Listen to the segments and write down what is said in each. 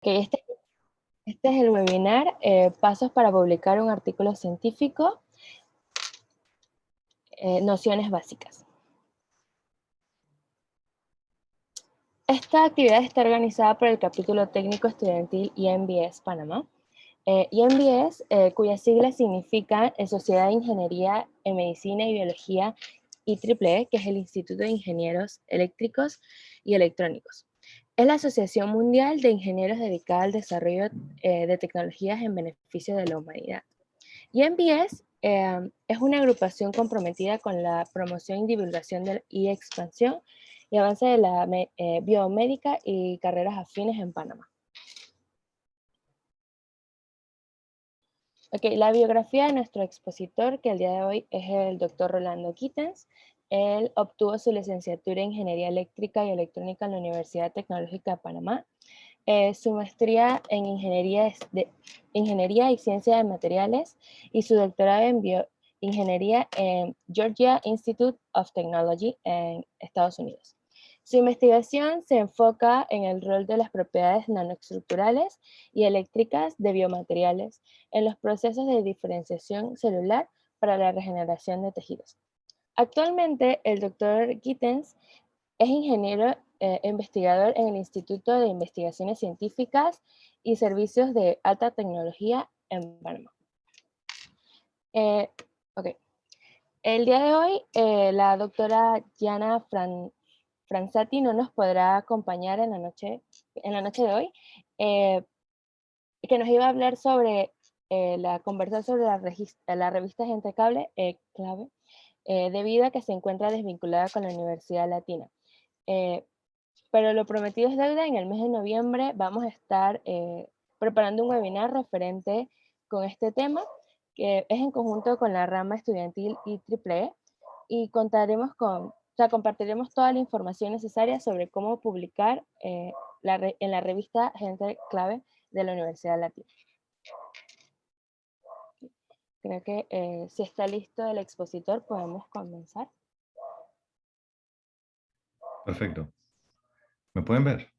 Este es el webinar, Pasos para publicar un artículo científico, nociones básicas. Esta actividad está organizada por el capítulo técnico estudiantil INBS Panamá. INBS, cuyas siglas significan Sociedad de Ingeniería en Medicina y Biología IEEE, que es el Instituto de Ingenieros Eléctricos y Electrónicos. Es la Asociación Mundial de Ingenieros dedicada al desarrollo de tecnologías en beneficio de la humanidad. INBS es una agrupación comprometida con la promoción y divulgación y expansión y avance de la biomédica y carreras afines en Panamá. La biografía de nuestro expositor, que el día de hoy es el doctor Rolando Gittens. Él obtuvo su licenciatura en Ingeniería Eléctrica y Electrónica en la Universidad Tecnológica de Panamá, su maestría en Ingeniería y Ciencia de Materiales y su doctorado en Bioingeniería en Georgia Institute of Technology en Estados Unidos. Su investigación se enfoca en el rol de las propiedades nanoestructurales y eléctricas de biomateriales en los procesos de diferenciación celular para la regeneración de tejidos. Actualmente, el Dr. Gittens es ingeniero investigador en el Instituto de Investigaciones Científicas y Servicios de Alta Tecnología en Panamá. El día de hoy, la doctora Gianna Franzati no nos podrá acompañar en la noche de hoy, que nos iba a hablar sobre la conversación sobre la revista Gente Clave, debido a que se encuentra desvinculada con la Universidad Latina. Pero lo prometido es deuda. En el mes de noviembre vamos a estar preparando un webinar referente con este tema, que es en conjunto con la rama estudiantil IEEE, y compartiremos toda la información necesaria sobre cómo publicar en la revista Gente Clave de la Universidad Latina. Creo que si está listo el expositor, podemos comenzar. Perfecto. ¿Me pueden ver?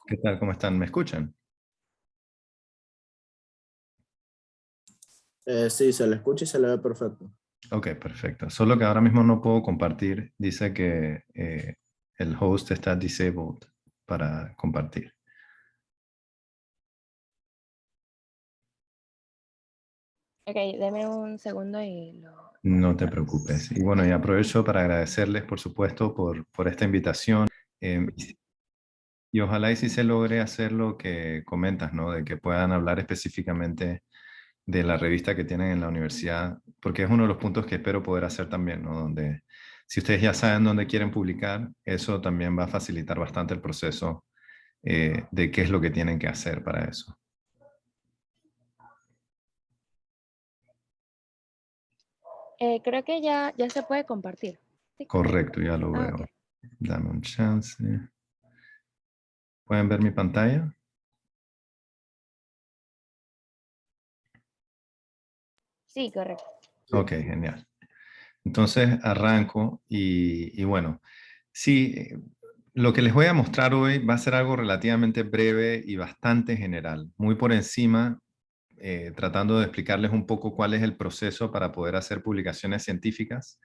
¿Qué tal? ¿Cómo están? ¿Me escuchan? Sí, se le escucha y se le ve perfecto. Ok, perfecto. Solo que ahora mismo no puedo compartir. Dice que el host está disabled para compartir. Deme un segundo y lo... No te preocupes. Y bueno, y aprovecho para agradecerles, por supuesto, por esta invitación. Y ojalá y si se logre hacer lo que comentas, ¿no? De que puedan hablar específicamente de la revista que tienen en la universidad, porque es uno de los puntos que espero poder hacer también, ¿no? Donde si ustedes ya saben dónde quieren publicar, eso también va a facilitar bastante el proceso de qué es lo que tienen que hacer para eso. Creo que ya se puede compartir. ¿Sí? Correcto, ya lo veo. Okay. Dame un chance. ¿Pueden ver mi pantalla? Sí, correcto. Ok, genial. Entonces arranco y bueno, sí, lo que les voy a mostrar hoy va a ser algo relativamente breve y bastante general, muy por encima, tratando de explicarles un poco cuál es el proceso para poder hacer publicaciones científicas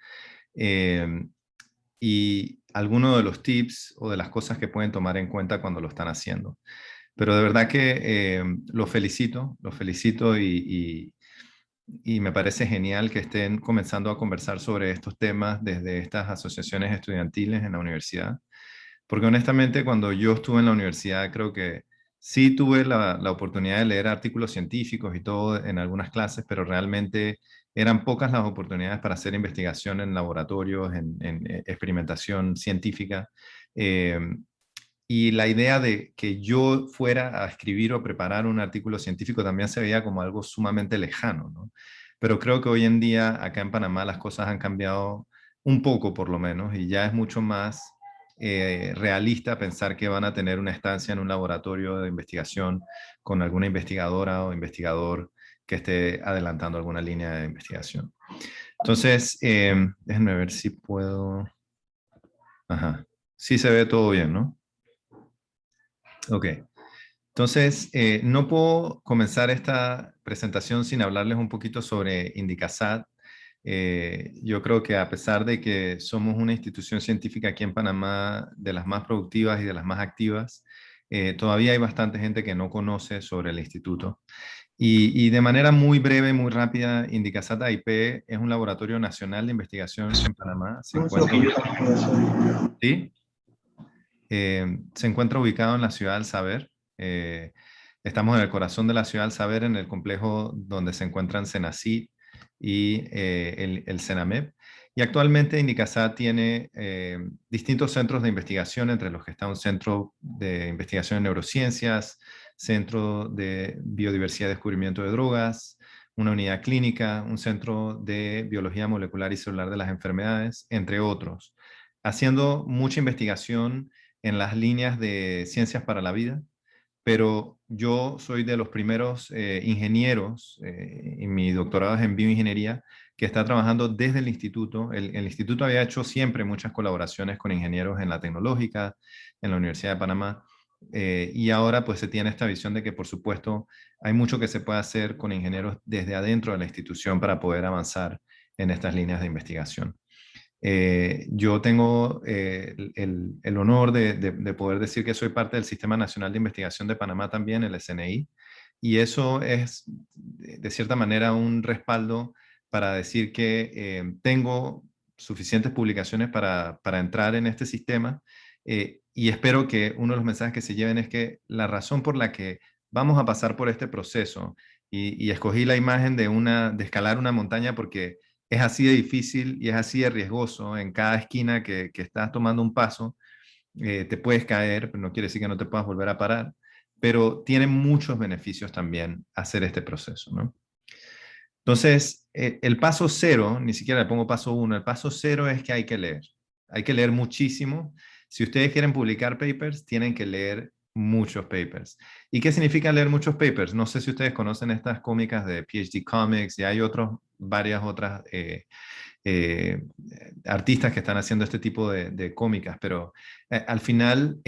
y algunos de los tips o de las cosas que pueden tomar en cuenta cuando lo están haciendo. Pero de verdad que los felicito y me parece genial que estén comenzando a conversar sobre estos temas desde estas asociaciones estudiantiles en la universidad. Porque honestamente, cuando yo estuve en la universidad, creo que sí tuve la oportunidad de leer artículos científicos y todo en algunas clases, pero realmente eran pocas las oportunidades para hacer investigación en laboratorios, en experimentación científica. Eh, y la idea de que yo fuera a escribir o preparar un artículo científico también se veía como algo sumamente lejano, ¿no? Pero creo que hoy en día acá en Panamá las cosas han cambiado un poco por lo menos y ya es mucho más realista pensar que van a tener una estancia en un laboratorio de investigación con alguna investigadora o investigador que esté adelantando alguna línea de investigación. Entonces, déjenme ver si puedo... Ajá. Sí se ve todo bien, ¿no? Ok. Entonces, no puedo comenzar esta presentación sin hablarles un poquito sobre Indicasat. Yo creo que a pesar de que somos una institución científica aquí en Panamá de las más productivas y de las más activas, todavía hay bastante gente que no conoce sobre el instituto. Y de manera muy breve, muy rápida, Indicasat AIP es un laboratorio nacional de investigación en Panamá. ¿Sí? Se encuentra ubicado en la ciudad del Saber. Eh, Estamos en el corazón de la ciudad del Saber, en el complejo donde se encuentran Senacid y el Senameb. Y actualmente Indicasat tiene distintos centros de investigación, entre los que está un centro de investigación en neurociencias, centro de biodiversidad y descubrimiento de drogas, una unidad clínica, un centro de biología molecular y celular de las enfermedades, entre otros, haciendo mucha investigación en las líneas de ciencias para la vida, pero yo soy de los primeros ingenieros, y mi doctorado es en bioingeniería, que está trabajando desde el instituto. El instituto había hecho siempre muchas colaboraciones con ingenieros en la tecnológica, en la Universidad de Panamá, y ahora pues se tiene esta visión de que por supuesto hay mucho que se puede hacer con ingenieros desde adentro de la institución para poder avanzar en estas líneas de investigación. Yo tengo el honor de poder decir que soy parte del Sistema Nacional de Investigación de Panamá también, el SNI, y eso es de cierta manera un respaldo para decir que tengo suficientes publicaciones para entrar en este sistema, y espero que uno de los mensajes que se lleven es que la razón por la que vamos a pasar por este proceso, y escogí la imagen de escalar una montaña porque es así de difícil y es así de riesgoso. En cada esquina que estás tomando un paso, te puedes caer, pero no quiere decir que no te puedas volver a parar, pero tiene muchos beneficios también hacer este proceso, ¿no? Entonces, el paso cero, ni siquiera le pongo paso uno, el paso cero es que hay que leer muchísimo. Si ustedes quieren publicar papers, tienen que leer muchos papers. ¿Y qué significa leer muchos papers? No sé si ustedes conocen estas cómicas de PhD Comics y hay varias otras artistas que están haciendo este tipo de cómicas, pero al final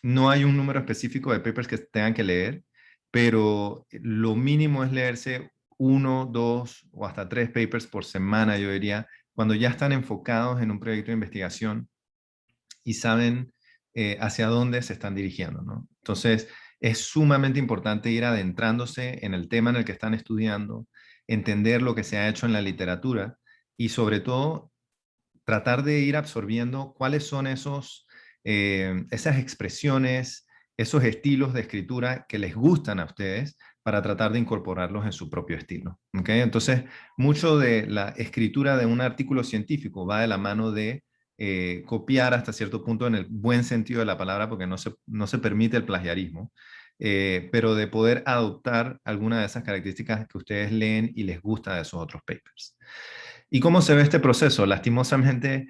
no hay un número específico de papers que tengan que leer, pero lo mínimo es leerse uno, dos o hasta tres papers por semana, yo diría, cuando ya están enfocados en un proyecto de investigación y saben hacia dónde se están dirigiendo, ¿no? Entonces, es sumamente importante ir adentrándose en el tema en el que están estudiando, entender lo que se ha hecho en la literatura y sobre todo tratar de ir absorbiendo cuáles son esas expresiones, esos estilos de escritura que les gustan a ustedes para tratar de incorporarlos en su propio estilo. ¿Okay? Entonces, mucho de la escritura de un artículo científico va de la mano de copiar hasta cierto punto en el buen sentido de la palabra, porque no se permite el plagiarismo, pero de poder adoptar alguna de esas características que ustedes leen y les gusta de esos otros papers. ¿Y cómo se ve este proceso? Lastimosamente,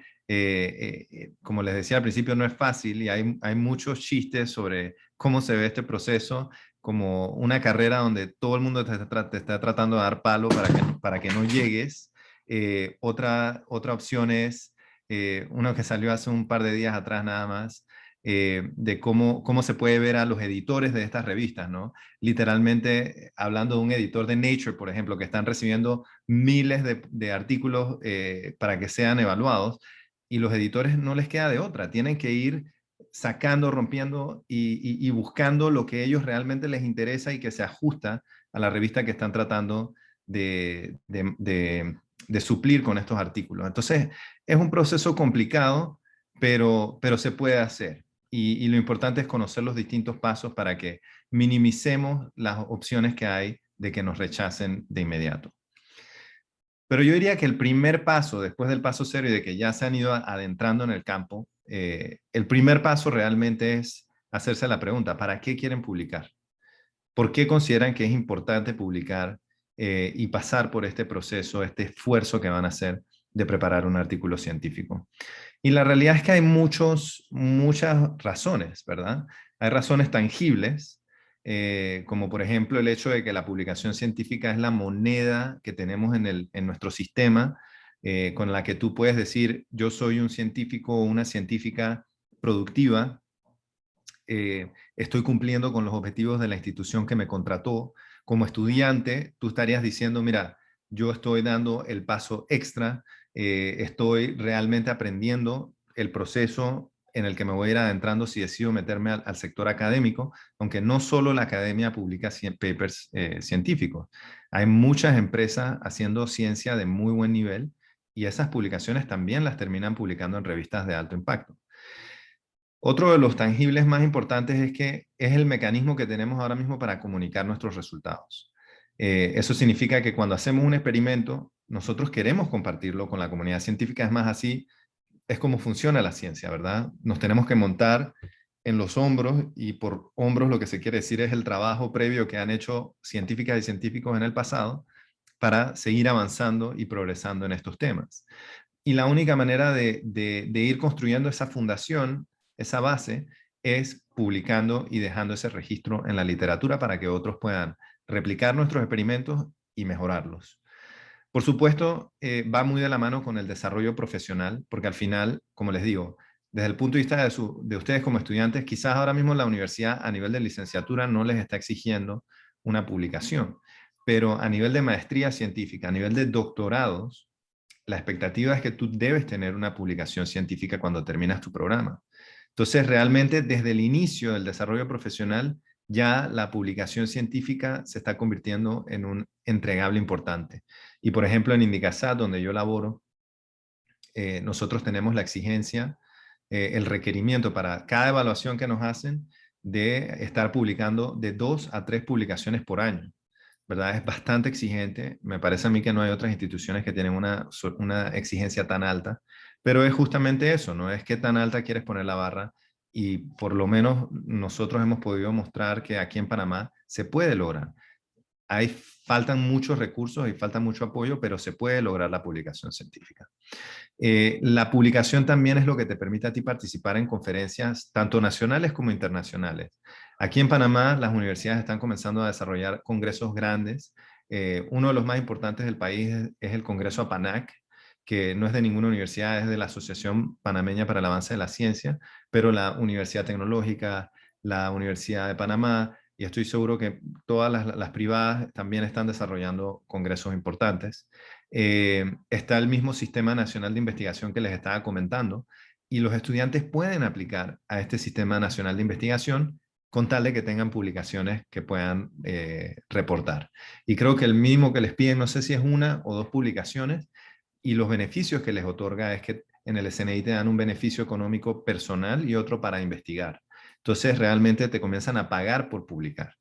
como les decía al principio, no es fácil y hay muchos chistes sobre cómo se ve este proceso como una carrera donde todo el mundo te está tratando de dar palo para que no llegues. Otra opción es uno que salió hace un par de días atrás nada más, de cómo se puede ver a los editores de estas revistas, ¿no? Literalmente hablando de un editor de Nature, por ejemplo, que están recibiendo miles de artículos para que sean evaluados y los editores no les queda de otra, tienen que ir sacando, rompiendo y buscando lo que a ellos realmente les interesa y que se ajusta a la revista que están tratando de suplir con estos artículos. Entonces, es un proceso complicado, pero se puede hacer. Y lo importante es conocer los distintos pasos para que minimicemos las opciones que hay de que nos rechacen de inmediato. Pero yo diría que el primer paso, después del paso cero y de que ya se han ido adentrando en el campo, el primer paso realmente es hacerse la pregunta, ¿para qué quieren publicar? ¿Por qué consideran que es importante publicar y pasar por este proceso, este esfuerzo que van a hacer de preparar un artículo científico? Y la realidad es que hay muchas razones, ¿verdad? Hay razones tangibles, como por ejemplo el hecho de que la publicación científica es la moneda que tenemos en nuestro sistema con la que tú puedes decir, yo soy un científico o una científica productiva, estoy cumpliendo con los objetivos de la institución que me contrató. Como estudiante, tú estarías diciendo, mira, yo estoy dando el paso extra, estoy realmente aprendiendo el proceso en el que me voy a ir adentrando si decido meterme al sector académico, aunque no solo la academia publica papers científicos. Hay muchas empresas haciendo ciencia de muy buen nivel y esas publicaciones también las terminan publicando en revistas de alto impacto. Otro de los tangibles más importantes es que es el mecanismo que tenemos ahora mismo para comunicar nuestros resultados. Eso significa que cuando hacemos un experimento, nosotros queremos compartirlo con la comunidad científica. Es más, así es como funciona la ciencia, ¿verdad? Nos tenemos que montar en los hombros, y por hombros lo que se quiere decir es el trabajo previo que han hecho científicas y científicos en el pasado para seguir avanzando y progresando en estos temas. Y la única manera de ir construyendo esa fundación, esa base, es publicando y dejando ese registro en la literatura para que otros puedan replicar nuestros experimentos y mejorarlos. Por supuesto, va muy de la mano con el desarrollo profesional, porque al final, como les digo, desde el punto de vista de ustedes como estudiantes, quizás ahora mismo la universidad a nivel de licenciatura no les está exigiendo una publicación, pero a nivel de maestría científica, a nivel de doctorados, la expectativa es que tú debes tener una publicación científica cuando terminas tu programa. Entonces, realmente desde el inicio del desarrollo profesional, ya la publicación científica se está convirtiendo en un entregable importante. Y por ejemplo, en Indicasat, donde yo laboro, nosotros tenemos la exigencia, el requerimiento para cada evaluación que nos hacen de estar publicando de 2 a 3 publicaciones por año. ¿Verdad? Es bastante exigente. Me parece a mí que no hay otras instituciones que tienen una exigencia tan alta, pero es justamente eso, ¿no? Es qué tan alta quieres poner la barra, y por lo menos nosotros hemos podido mostrar que aquí en Panamá se puede lograr. Faltan muchos recursos y falta mucho apoyo, pero se puede lograr la publicación científica. La publicación también es lo que te permite a ti participar en conferencias tanto nacionales como internacionales. Aquí en Panamá las universidades están comenzando a desarrollar congresos grandes. Uno de los más importantes del país es el Congreso APANAC, que no es de ninguna universidad, es de la Asociación Panameña para el Avance de la Ciencia, pero la Universidad Tecnológica, la Universidad de Panamá, y estoy seguro que todas las privadas también están desarrollando congresos importantes. Está el mismo Sistema Nacional de Investigación que les estaba comentando, y los estudiantes pueden aplicar a este Sistema Nacional de Investigación con tal de que tengan publicaciones que puedan reportar. Y creo que el mínimo que les piden, no sé si es 1 o 2 publicaciones, y los beneficios que les otorga es que en el SNI te dan un beneficio económico personal y otro para investigar. Entonces realmente te comienzan a pagar por publicar.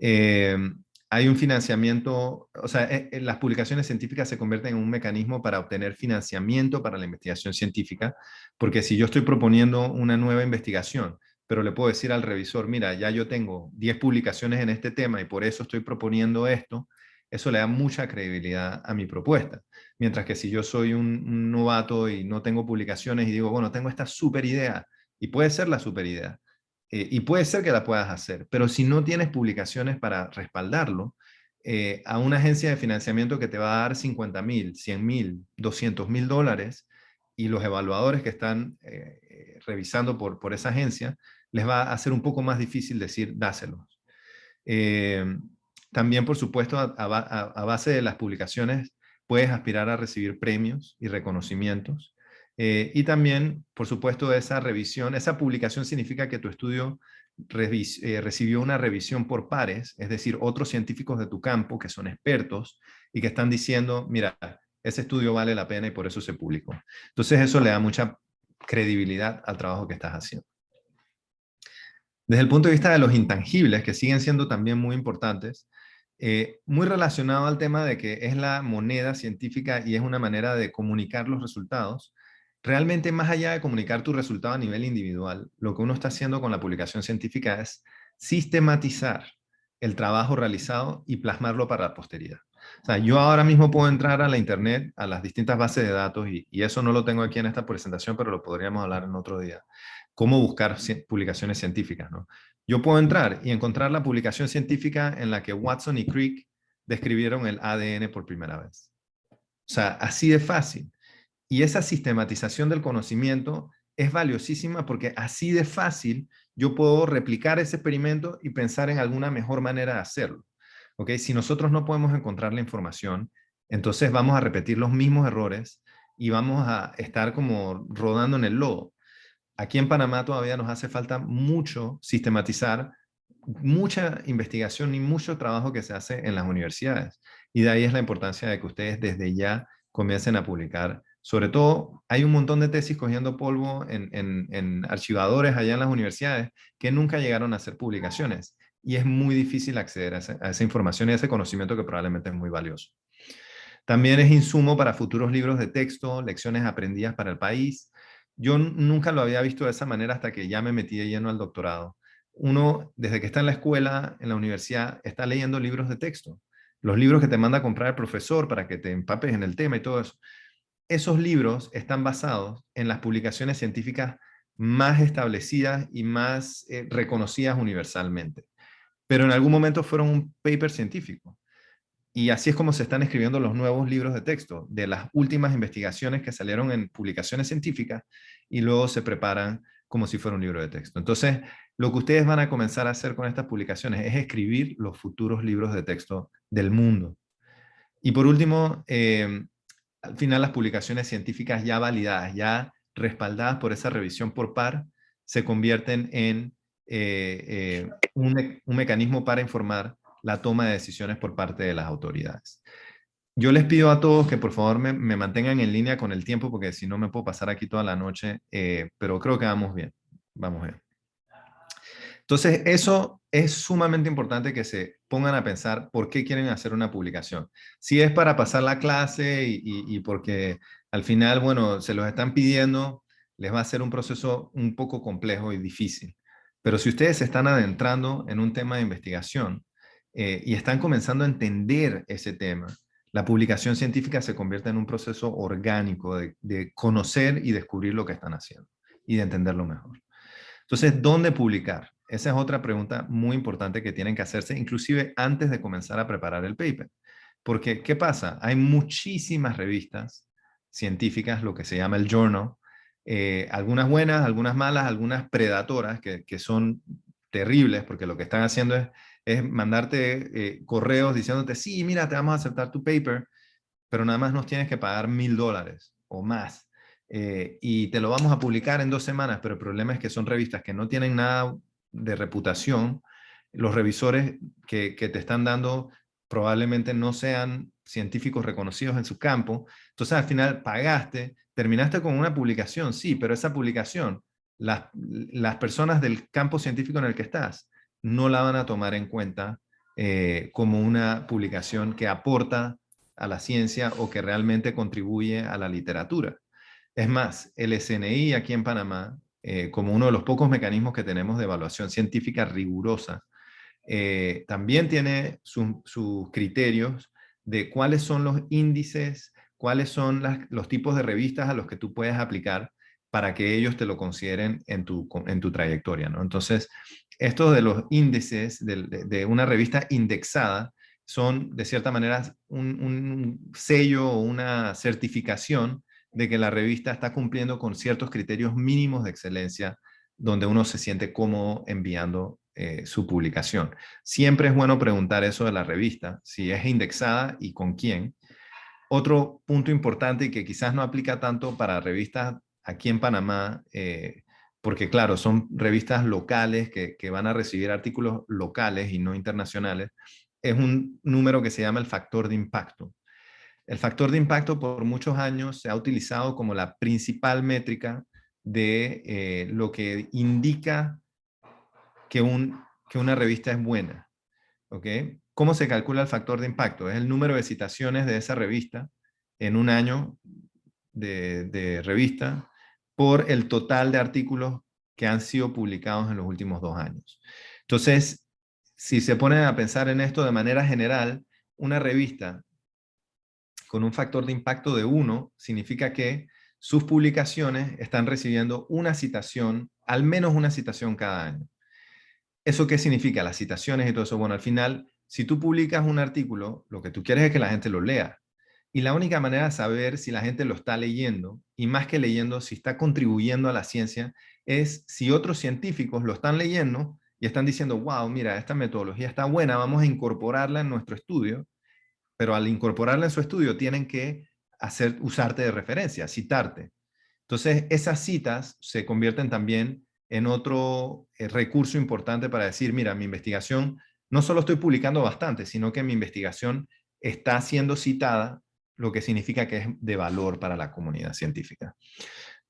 Hay un financiamiento, o sea, las publicaciones científicas se convierten en un mecanismo para obtener financiamiento para la investigación científica, porque si yo estoy proponiendo una nueva investigación, pero le puedo decir al revisor, mira, ya yo tengo 10 publicaciones en este tema y por eso estoy proponiendo esto, eso le da mucha credibilidad a mi propuesta. Mientras que si yo soy un novato y no tengo publicaciones y digo, bueno, tengo esta super idea, y puede ser la super idea, y puede ser que la puedas hacer, pero si no tienes publicaciones para respaldarlo, a una agencia de financiamiento que te va a dar 50,000, 100,000, 200,000 dólares, y los evaluadores que están revisando por esa agencia, les va a hacer un poco más difícil decir, dáselos. También, por supuesto, a base de las publicaciones, puedes aspirar a recibir premios y reconocimientos. Y también, por supuesto, esa revisión, esa publicación significa que tu estudio recibió una revisión por pares, es decir, otros científicos de tu campo que son expertos y que están diciendo, mira, ese estudio vale la pena y por eso se publicó. Entonces eso le da mucha credibilidad al trabajo que estás haciendo. Desde el punto de vista de los intangibles, que siguen siendo también muy importantes, muy relacionado al tema de que es la moneda científica y es una manera de comunicar los resultados. Realmente, más allá de comunicar tu resultado a nivel individual, lo que uno está haciendo con la publicación científica es sistematizar el trabajo realizado y plasmarlo para la posteridad. O sea, yo ahora mismo puedo entrar a la internet, a las distintas bases de datos, y eso no lo tengo aquí en esta presentación, pero lo podríamos hablar en otro día. Cómo buscar publicaciones científicas, ¿no? Yo puedo entrar y encontrar la publicación científica en la que Watson y Crick describieron el ADN por primera vez. sea, así de fácil. Y esa sistematización del conocimiento es valiosísima porque así de fácil yo puedo replicar ese experimento y pensar en alguna mejor manera de hacerlo. ¿Ok? Si nosotros no podemos encontrar la información, entonces vamos a repetir los mismos errores y vamos a estar como rodando en el lodo. Aquí en Panamá todavía nos hace falta mucho sistematizar, mucha investigación y mucho trabajo que se hace en las universidades. Y de ahí es la importancia de que ustedes desde ya comiencen a publicar. Sobre todo, hay un montón de tesis cogiendo polvo en archivadores allá en las universidades que nunca llegaron a hacer publicaciones. Y es muy difícil acceder a esa información y a ese conocimiento que probablemente es muy valioso. También es insumo para futuros libros de texto, lecciones aprendidas para el país. Yo nunca lo había visto de esa manera hasta que ya me metí de lleno al doctorado. Uno, desde que está en la escuela, en la universidad, está leyendo libros de texto. Los libros que te manda a comprar el profesor para que te empapes en el tema y todo eso. Esos libros están basados en las publicaciones científicas más establecidas y más reconocidas universalmente. Pero en algún momento fueron un paper científico. Y así es como se están escribiendo los nuevos libros de texto, de las últimas investigaciones que salieron en publicaciones científicas y luego se preparan como si fuera un libro de texto. Entonces, lo que ustedes van a comenzar a hacer con estas publicaciones es escribir los futuros libros de texto del mundo. Y por último, al final las publicaciones científicas ya validadas, ya respaldadas por esa revisión por par, se convierten en un mecanismo para informar la toma de decisiones por parte de las autoridades. Yo les pido a todos que por favor me mantengan en línea con el tiempo, porque si no me puedo pasar aquí toda la noche, pero creo que vamos bien. Vamos bien. Entonces, eso es sumamente importante que se pongan a pensar por qué quieren hacer una publicación. Si es para pasar la clase y porque al final, bueno, se los están pidiendo, les va a ser un proceso un poco complejo y difícil. Pero si ustedes se están adentrando en un tema de investigación y están comenzando a entender ese tema, la publicación científica se convierte en un proceso orgánico de conocer y descubrir lo que están haciendo y de entenderlo mejor. Entonces, ¿dónde publicar? Esa es otra pregunta muy importante que tienen que hacerse, inclusive antes de comenzar a preparar el paper. Porque, ¿qué pasa? Hay muchísimas revistas científicas, lo que se llama el journal, algunas buenas, algunas malas, algunas predatoras, que son terribles, porque lo que están haciendo es mandarte correos diciéndote, sí, mira, te vamos a aceptar tu paper, pero nada más nos tienes que pagar $1,000 o más. Y te lo vamos a publicar en 2 semanas, pero el problema es que son revistas que no tienen nada de reputación. Los revisores que te están dando probablemente no sean científicos reconocidos en su campo. Entonces al final pagaste, terminaste con una publicación, sí, pero esa publicación, las personas del campo científico en el que estás no la van a tomar en cuenta como una publicación que aporta a la ciencia o que realmente contribuye a la literatura. Es más, el SNI aquí en Panamá, como uno de los pocos mecanismos que tenemos de evaluación científica rigurosa, también tiene sus criterios de cuáles son los índices, cuáles son los tipos de revistas a los que tú puedes aplicar para que ellos te lo consideren en tu trayectoria, ¿no? Entonces, estos de los índices de una revista indexada son, de cierta manera, un sello o una certificación de que la revista está cumpliendo con ciertos criterios mínimos de excelencia donde uno se siente cómodo enviando su publicación. Siempre es bueno preguntar eso de la revista, si es indexada y con quién. Otro punto importante y que quizás no aplica tanto para revistas aquí en Panamá, porque claro, son revistas locales que van a recibir artículos locales y no internacionales, es un número que se llama el factor de impacto. El factor de impacto por muchos años se ha utilizado como la principal métrica de lo que indica que una revista es buena. ¿Ok? ¿Cómo se calcula el factor de impacto? Es el número de citaciones de esa revista en un año de revista por el total de artículos que han sido publicados en los últimos 2 años. Entonces, si se ponen a pensar en esto de manera general, una revista con un factor de impacto de 1 significa que sus publicaciones están recibiendo una citación, al menos una citación cada año. ¿Eso qué significa? Las citaciones y todo eso. Bueno, al final, si tú publicas un artículo, lo que tú quieres es que la gente lo lea. Y la única manera de saber si la gente lo está leyendo, y más que leyendo, si está contribuyendo a la ciencia, es si otros científicos lo están leyendo y están diciendo, wow, mira, esta metodología está buena, vamos a incorporarla en nuestro estudio, pero al incorporarla en su estudio tienen que usarte de referencia, citarte. Entonces, esas citas se convierten también en otro recurso importante para decir, mira, mi investigación, no solo estoy publicando bastante, sino que mi investigación está siendo citada, lo que significa que es de valor para la comunidad científica.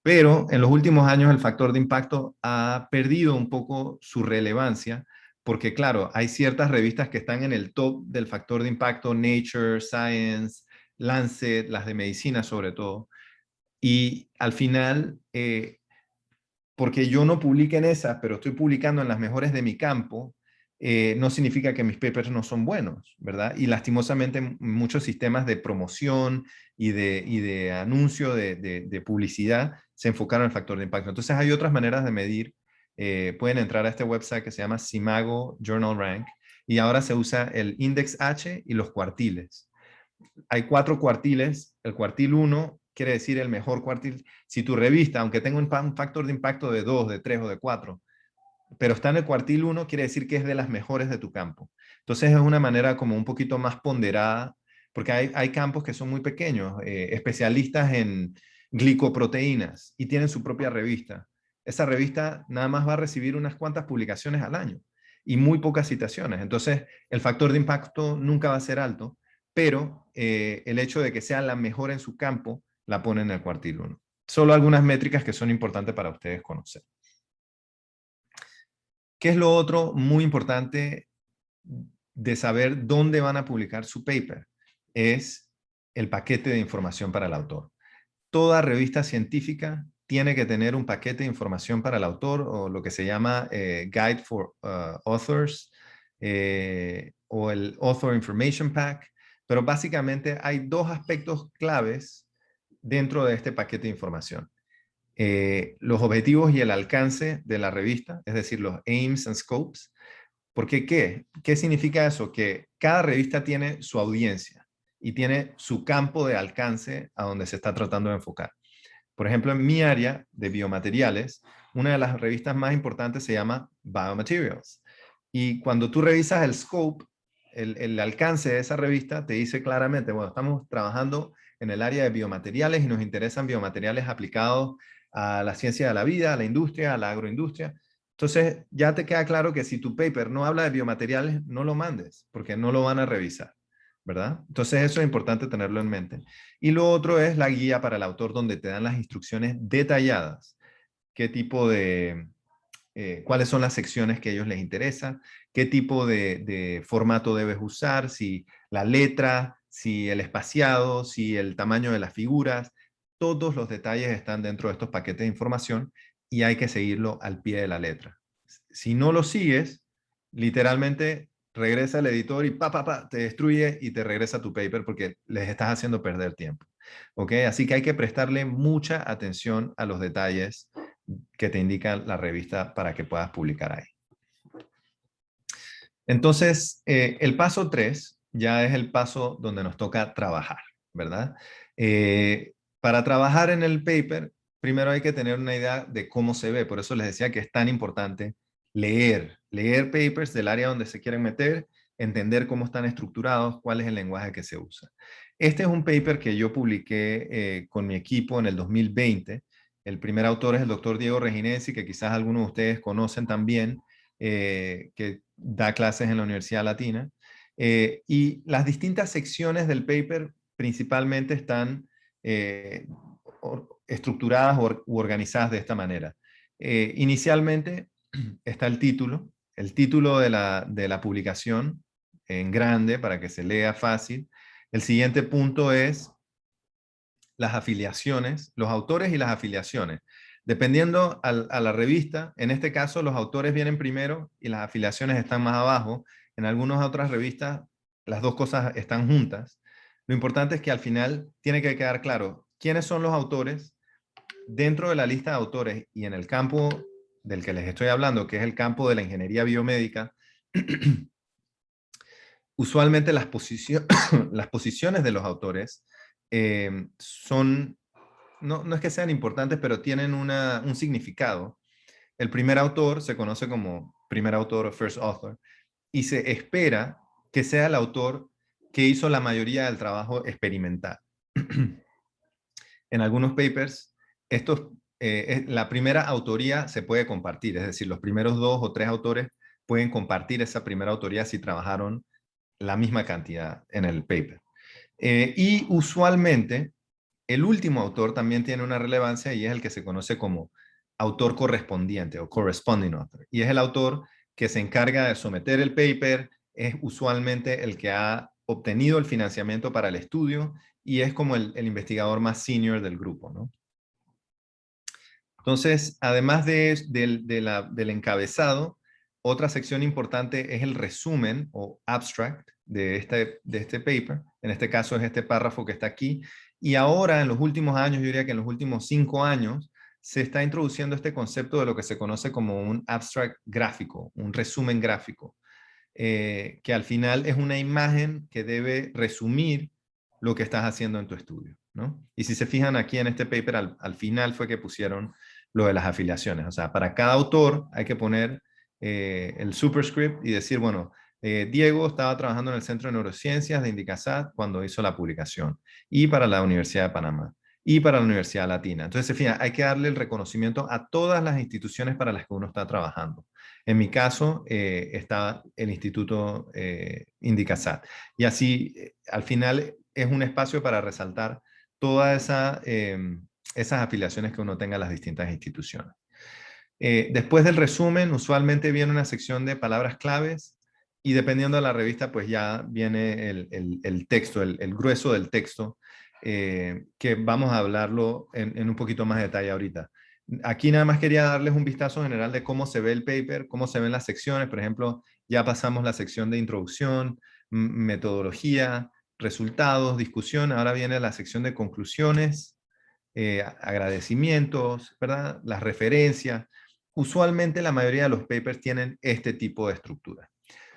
Pero en los últimos años el factor de impacto ha perdido un poco su relevancia, porque claro, hay ciertas revistas que están en el top del factor de impacto, Nature, Science, Lancet, las de medicina sobre todo, y al final, porque yo no publique en esas, pero estoy publicando en las mejores de mi campo, no significa que mis papers no son buenos, ¿verdad? Y lastimosamente muchos sistemas de promoción y de anuncio de publicidad se enfocaron en el factor de impacto. Entonces hay otras maneras de medir. Pueden entrar a este website que se llama Simago Journal Rank y ahora se usa el Index H y los cuartiles. Hay 4 cuartiles. El cuartil 1 quiere decir el mejor cuartil. Si tu revista, aunque tenga un factor de impacto de 2, de 3 o de 4, pero está en el cuartil 1, quiere decir que es de las mejores de tu campo. Entonces es una manera como un poquito más ponderada, porque hay campos que son muy pequeños, especialistas en glicoproteínas y tienen su propia revista. Esa revista nada más va a recibir unas cuantas publicaciones al año y muy pocas citaciones. Entonces el factor de impacto nunca va a ser alto, pero el hecho de que sea la mejor en su campo la pone en el cuartil 1. Solo algunas métricas que son importantes para ustedes conocer. ¿Qué es lo otro muy importante de saber dónde van a publicar su paper? Es el paquete de información para el autor. Toda revista científica tiene que tener un paquete de información para el autor o lo que se llama Guide for Authors o el Author Information Pack, pero básicamente hay 2 aspectos claves dentro de este paquete de información. Los objetivos y el alcance de la revista, es decir, los aims and scopes. Porque ¿qué significa eso? Que cada revista tiene su audiencia y tiene su campo de alcance a donde se está tratando de enfocar. Por ejemplo, en mi área de biomateriales, una de las revistas más importantes se llama Biomaterials. Y cuando tú revisas el scope, el alcance de esa revista, te dice claramente, bueno, estamos trabajando en el área de biomateriales y nos interesan biomateriales aplicados a la ciencia de la vida, a la industria, a la agroindustria. Entonces, ya te queda claro que si tu paper no habla de biomateriales, no lo mandes, porque no lo van a revisar, ¿verdad? Entonces, eso es importante tenerlo en mente. Y lo otro es la guía para el autor, donde te dan las instrucciones detalladas. Qué tipo de, cuáles son las secciones que a ellos les interesa, qué tipo de formato debes usar, si la letra, si el espaciado, si el tamaño de las figuras. Todos los detalles están dentro de estos paquetes de información y hay que seguirlo al pie de la letra. Si no lo sigues, literalmente regresa al editor y te destruye y te regresa tu paper porque les estás haciendo perder tiempo. ¿Ok? Así que hay que prestarle mucha atención a los detalles que te indica la revista para que puedas publicar ahí. Entonces, el paso 3 ya es el paso donde nos toca trabajar, ¿verdad? Para trabajar en el paper, primero hay que tener una idea de cómo se ve. Por eso les decía que es tan importante leer papers del área donde se quieren meter, entender cómo están estructurados, cuál es el lenguaje que se usa. Este es un paper que yo publiqué con mi equipo en el 2020. El primer autor es el doctor Diego Reginesi, que quizás algunos de ustedes conocen también, que da clases en la Universidad Latina. Y las distintas secciones del paper principalmente están estructuradas u organizadas de esta manera. Inicialmente está el título de la publicación en grande para que se lea fácil. El siguiente punto es las afiliaciones, los autores y las afiliaciones. Dependiendo a la revista, en este caso los autores vienen primero y las afiliaciones están más abajo. En algunas otras revistas las dos cosas están juntas. Lo importante es que al final tiene que quedar claro quiénes son los autores dentro de la lista de autores y en el campo del que les estoy hablando, que es el campo de la ingeniería biomédica. Usualmente las posiciones de los autores no es que sean importantes, pero tienen un significado. El primer autor se conoce como primer autor o first author, y se espera que sea el autor que hizo la mayoría del trabajo experimental. En algunos papers, la primera autoría se puede compartir, es decir, los primeros 2 o 3 autores pueden compartir esa primera autoría si trabajaron la misma cantidad en el paper. Y usualmente, el último autor también tiene una relevancia y es el que se conoce como autor correspondiente o corresponding author. Y es el autor que se encarga de someter el paper, es usualmente el que ha obtenido el financiamiento para el estudio y es como el investigador más senior del grupo, ¿no? Entonces, además del encabezado, otra sección importante es el resumen o abstract de este paper. En este caso es este párrafo que está aquí. Y ahora, en los últimos años, yo diría que en los últimos 5 años, se está introduciendo este concepto de lo que se conoce como un abstract gráfico, un resumen gráfico, que al final es una imagen que debe resumir lo que estás haciendo en tu estudio, ¿no? Y si se fijan aquí en este paper, al final fue que pusieron lo de las afiliaciones. O sea, para cada autor hay que poner el superscript y decir, bueno, Diego estaba trabajando en el Centro de Neurociencias de Indicasat cuando hizo la publicación, y para la Universidad de Panamá, y para la Universidad Latina. Entonces, se fija, hay que darle el reconocimiento a todas las instituciones para las que uno está trabajando. En mi caso, está el Instituto Indicasat. Y así, al final, es un espacio para resaltar todas esas afiliaciones que uno tenga a las distintas instituciones. Después del resumen, usualmente viene una sección de palabras claves y dependiendo de la revista, pues ya viene el texto, el grueso del texto, que vamos a hablarlo en un poquito más de detalle ahorita. Aquí nada más quería darles un vistazo general de cómo se ve el paper, cómo se ven las secciones. Por ejemplo, ya pasamos la sección de introducción, metodología, resultados, discusión. Ahora viene la sección de conclusiones, agradecimientos, ¿verdad? Las referencias. Usualmente la mayoría de los papers tienen este tipo de estructura.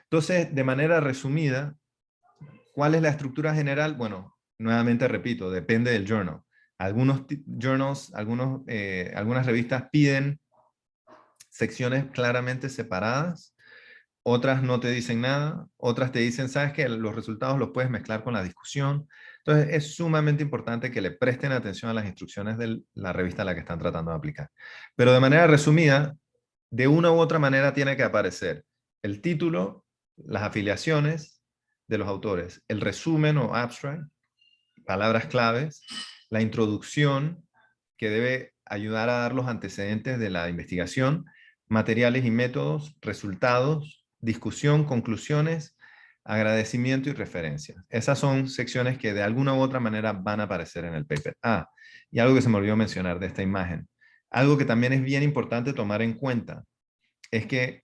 Entonces, de manera resumida, ¿cuál es la estructura general? Bueno, nuevamente repito, depende del journal. Algunos journals, algunas revistas piden secciones claramente separadas, otras no te dicen nada, otras te dicen, sabes que los resultados los puedes mezclar con la discusión. Entonces es sumamente importante que le presten atención a las instrucciones de la revista a la que están tratando de aplicar. Pero de manera resumida, de una u otra manera tiene que aparecer el título, las afiliaciones de los autores, el resumen o abstract, palabras claves, la introducción que debe ayudar a dar los antecedentes de la investigación, materiales y métodos, resultados, discusión, conclusiones, agradecimiento y referencias. Esas son secciones que de alguna u otra manera van a aparecer en el paper. Ah, y algo que se me olvidó mencionar de esta imagen. Algo que también es bien importante tomar en cuenta es que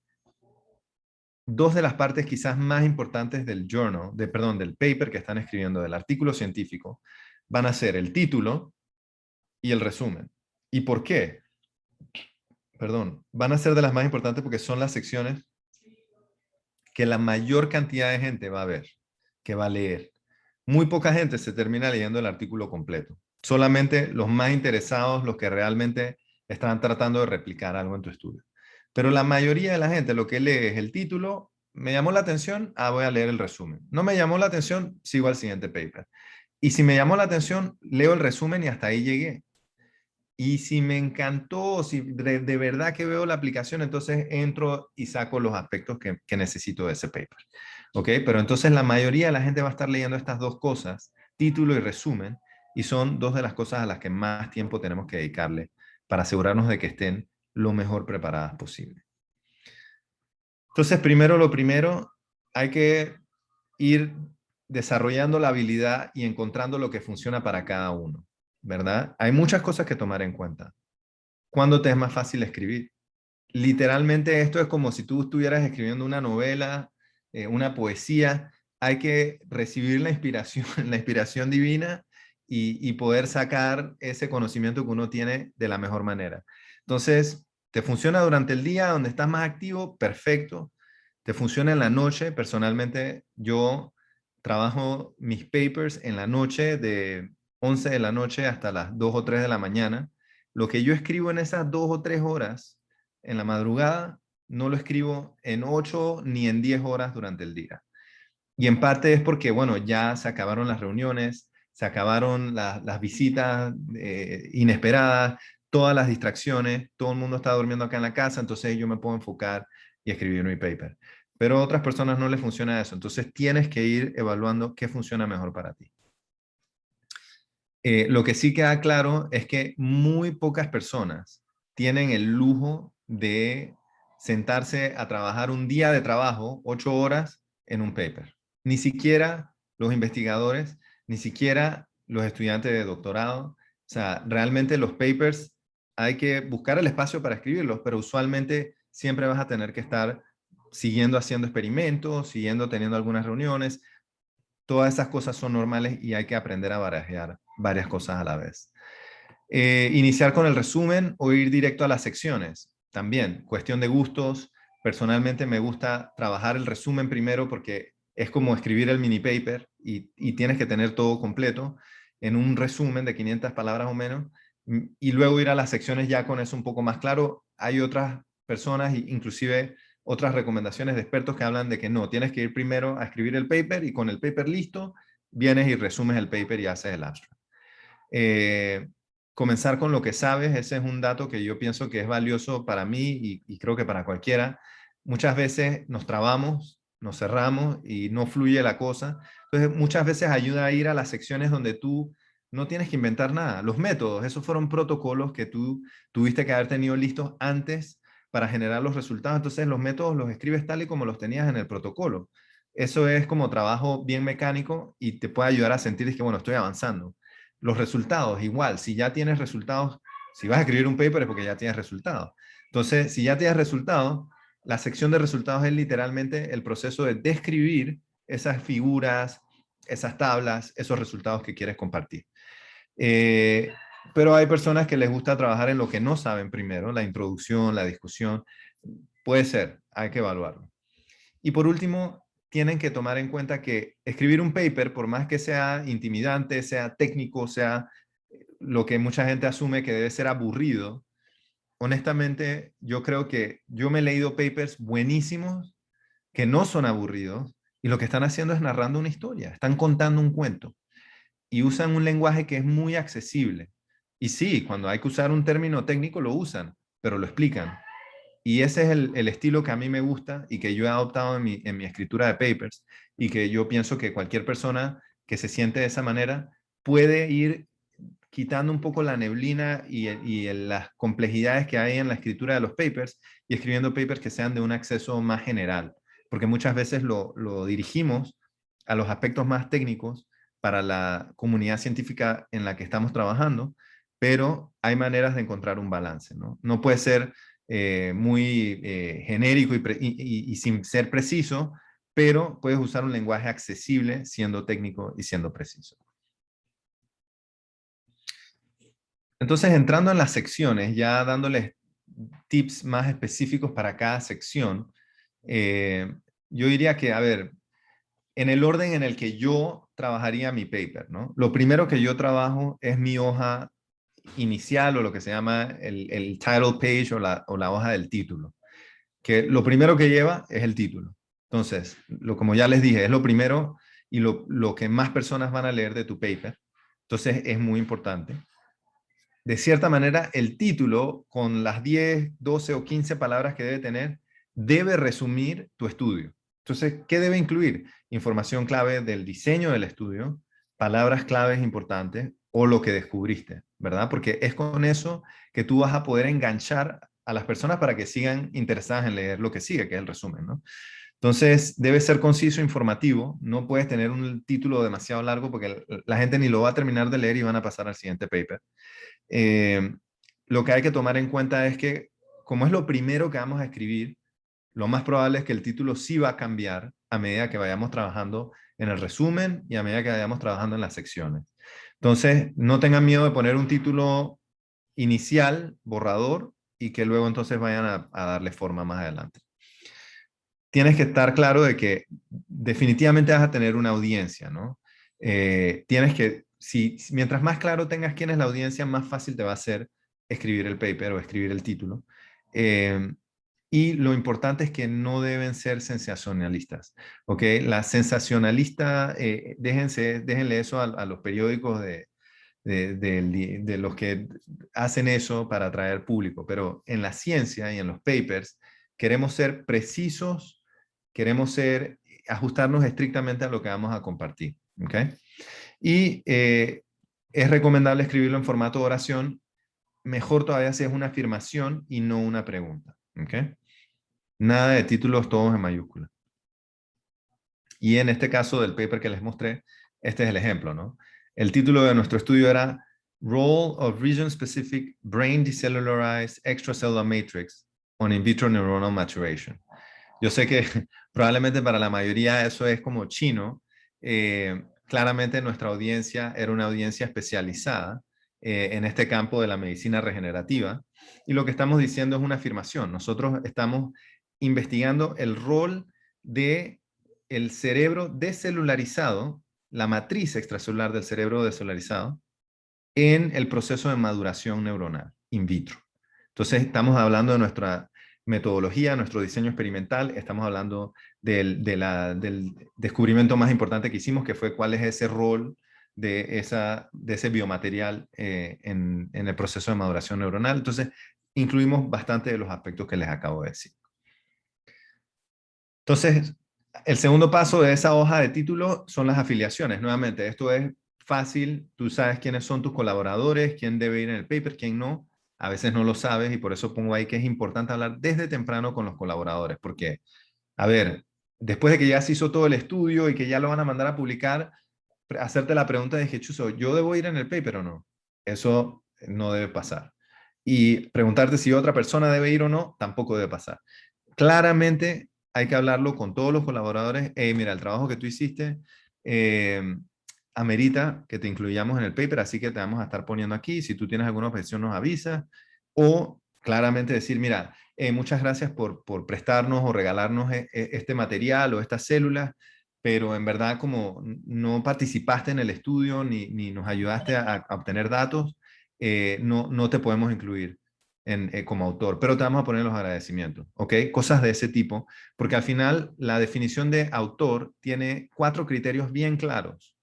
dos de las partes quizás más importantes del journal, del paper que están escribiendo, del artículo científico, van a ser el título y el resumen. ¿Y por qué? Van a ser de las más importantes porque son las secciones que la mayor cantidad de gente va a ver, que va a leer. Muy poca gente se termina leyendo el artículo completo. Solamente los más interesados, los que realmente están tratando de replicar algo en tu estudio. Pero la mayoría de la gente lo que lee es el título, me llamó la atención, voy a leer el resumen. No me llamó la atención, sigo al siguiente paper. Y si me llamó la atención, leo el resumen y hasta ahí llegué. Y si me encantó, si de verdad que veo la aplicación, entonces entro y saco los aspectos que necesito de ese paper. ¿Ok? Pero entonces la mayoría de la gente va a estar leyendo estas dos cosas, título y resumen, y son dos de las cosas a las que más tiempo tenemos que dedicarle para asegurarnos de que estén lo mejor preparadas posible. Entonces, primero lo primero, hay que ir desarrollando la habilidad y encontrando lo que funciona para cada uno, ¿verdad? Hay muchas cosas que tomar en cuenta. ¿Cuándo te es más fácil escribir? Literalmente esto es como si tú estuvieras escribiendo una novela, una poesía. Hay que recibir la inspiración divina y poder sacar ese conocimiento que uno tiene de la mejor manera. Entonces, ¿te funciona durante el día donde estás más activo? Perfecto. ¿Te funciona en la noche? Personalmente, yo trabajo mis papers en la noche de 11 de la noche hasta las 2 o 3 de la mañana. Lo que yo escribo en esas 2 o 3 horas en la madrugada, no lo escribo en 8 ni en 10 horas durante el día. Y en parte es porque, bueno, ya se acabaron las reuniones, se acabaron las visitas inesperadas, todas las distracciones, todo el mundo está durmiendo acá en la casa, entonces yo me puedo enfocar y escribir mi paper. Pero a otras personas no les funciona eso, entonces tienes que ir evaluando qué funciona mejor para ti. Lo que sí queda claro es que muy pocas personas tienen el lujo de sentarse a trabajar un día de trabajo, 8 horas, en un paper. Ni siquiera los investigadores, ni siquiera los estudiantes de doctorado. O sea, realmente los papers hay que buscar el espacio para escribirlos, pero usualmente siempre vas a tener que estar siguiendo haciendo experimentos, siguiendo teniendo algunas reuniones. Todas esas cosas son normales y hay que aprender a barajear varias cosas a la vez. Iniciar con el resumen o ir directo a las secciones. También, cuestión de gustos. Personalmente me gusta trabajar el resumen primero porque es como escribir el mini paper y tienes que tener todo completo en un resumen de 500 palabras o menos y luego ir a las secciones ya con eso un poco más claro. Hay otras personas, inclusive otras recomendaciones de expertos que hablan de que no, tienes que ir primero a escribir el paper y con el paper listo, vienes y resumes el paper y haces el abstract. Comenzar con lo que sabes, ese es un dato que yo pienso que es valioso para mí y creo que para cualquiera. Muchas veces nos trabamos, nos cerramos y no fluye la cosa. Entonces, muchas veces ayuda a ir a las secciones donde tú no tienes que inventar nada. Los métodos, esos fueron protocolos que tú tuviste que haber tenido listos antes para generar los resultados. Entonces, los métodos los escribes tal y como los tenías en el protocolo. Eso es como trabajo bien mecánico y te puede ayudar a sentir que, bueno, estoy avanzando. Los resultados, igual, si ya tienes resultados, si vas a escribir un paper es porque ya tienes resultados. Entonces, si ya tienes resultados, la sección de resultados es literalmente el proceso de describir esas figuras, esas tablas, esos resultados que quieres compartir. Pero hay personas que les gusta trabajar en lo que no saben primero, la introducción, la discusión. Puede ser, hay que evaluarlo. Y por último, tienen que tomar en cuenta que escribir un paper, por más que sea intimidante, sea técnico, sea lo que mucha gente asume que debe ser aburrido, honestamente, yo creo que yo me he leído papers buenísimos que no son aburridos y lo que están haciendo es narrando una historia, están contando un cuento y usan un lenguaje que es muy accesible. Y sí, cuando hay que usar un término técnico lo usan, pero lo explican. Y ese es el estilo que a mí me gusta y que yo he adoptado en mi escritura de papers y que yo pienso que cualquier persona que se siente de esa manera puede ir quitando un poco la neblina y las complejidades que hay en la escritura de los papers y escribiendo papers que sean de un acceso más general, porque muchas veces lo dirigimos a los aspectos más técnicos para la comunidad científica en la que estamos trabajando, pero hay maneras de encontrar un balance, ¿no? No puede ser muy genérico y sin ser preciso, pero puedes usar un lenguaje accesible siendo técnico y siendo preciso. Entonces, entrando en las secciones, ya dándoles tips más específicos para cada sección, yo diría que, a ver, en el orden en el que yo trabajaría mi paper, ¿no? Lo primero que yo trabajo es mi hoja inicial o lo que se llama el title page o la hoja del título, que lo primero que lleva es el título. Entonces, como ya les dije, es lo primero y lo que más personas van a leer de tu paper. Entonces, es muy importante. De cierta manera, el título, con las 10, 12 o 15 palabras que debe tener, debe resumir tu estudio. Entonces, ¿qué debe incluir? Información clave del diseño del estudio, palabras claves importantes o lo que descubriste, ¿verdad? Porque es con eso que tú vas a poder enganchar a las personas para que sigan interesadas en leer lo que sigue, que es el resumen, ¿no? Entonces, debe ser conciso, informativo. No puedes tener un título demasiado largo porque la gente ni lo va a terminar de leer y van a pasar al siguiente paper. Eh, lo que hay que tomar en cuenta es que, como es lo primero que vamos a escribir, lo más probable es que el título sí va a cambiar a medida que vayamos trabajando en el resumen y a medida que vayamos trabajando en las secciones. Entonces, no tengan miedo de poner un título inicial, borrador, y que luego entonces vayan a darle forma más adelante. Tienes que estar claro de que definitivamente vas a tener una audiencia, ¿no? Tienes que mientras más claro tengas quién es la audiencia, más fácil te va a ser escribir el paper o escribir el título. Y lo importante es que no deben ser sensacionalistas, ¿ok? La sensacionalista, déjenle eso a los periódicos de los que hacen eso para atraer público, pero en la ciencia y en los papers queremos ser precisos, queremos ajustarnos estrictamente a lo que vamos a compartir, ¿ok? Y es recomendable escribirlo en formato de oración, mejor todavía si es una afirmación y no una pregunta, ¿ok? Nada de títulos todos en mayúscula. Y en este caso del paper que les mostré, este es el ejemplo, ¿no? El título de nuestro estudio era Role of Region-Specific Brain Decellularized Extracellular Matrix on In Vitro Neuronal Maturation. Yo sé que probablemente para la mayoría eso es como chino. Claramente nuestra audiencia era una audiencia especializada en este campo de la medicina regenerativa. Y lo que estamos diciendo es una afirmación. Nosotros estamos investigando el rol de el cerebro descelularizado, la matriz extracelular del cerebro descelularizado, en el proceso de maduración neuronal in vitro. Entonces, estamos hablando de nuestra metodología, nuestro diseño experimental, estamos hablando del descubrimiento más importante que hicimos, que fue cuál es ese rol de ese biomaterial en el proceso de maduración neuronal. Entonces, incluimos bastante de los aspectos que les acabo de decir. Entonces, el segundo paso de esa hoja de título son las afiliaciones. Nuevamente, esto es fácil, tú sabes quiénes son tus colaboradores, quién debe ir en el paper, quién no. A veces no lo sabes y por eso pongo ahí que es importante hablar desde temprano con los colaboradores, porque, a ver, después de que ya se hizo todo el estudio y que ya lo van a mandar a publicar, hacerte la pregunta de que, Chuzo, ¿yo debo ir en el paper o no? Eso no debe pasar. Y preguntarte si otra persona debe ir o no, tampoco debe pasar. Claramente hay que hablarlo con todos los colaboradores. Mira, el trabajo que tú hiciste amerita que te incluyamos en el paper, así que te vamos a estar poniendo aquí. Si tú tienes alguna objeción, nos avisas. O claramente decir, mira, muchas gracias por prestarnos o regalarnos este material o estas células, pero en verdad como no participaste en el estudio ni nos ayudaste a obtener datos, no te podemos incluir como autor, pero te vamos a poner los agradecimientos, ¿ok? Cosas de ese tipo, porque al final la definición de autor tiene 4 criterios bien claros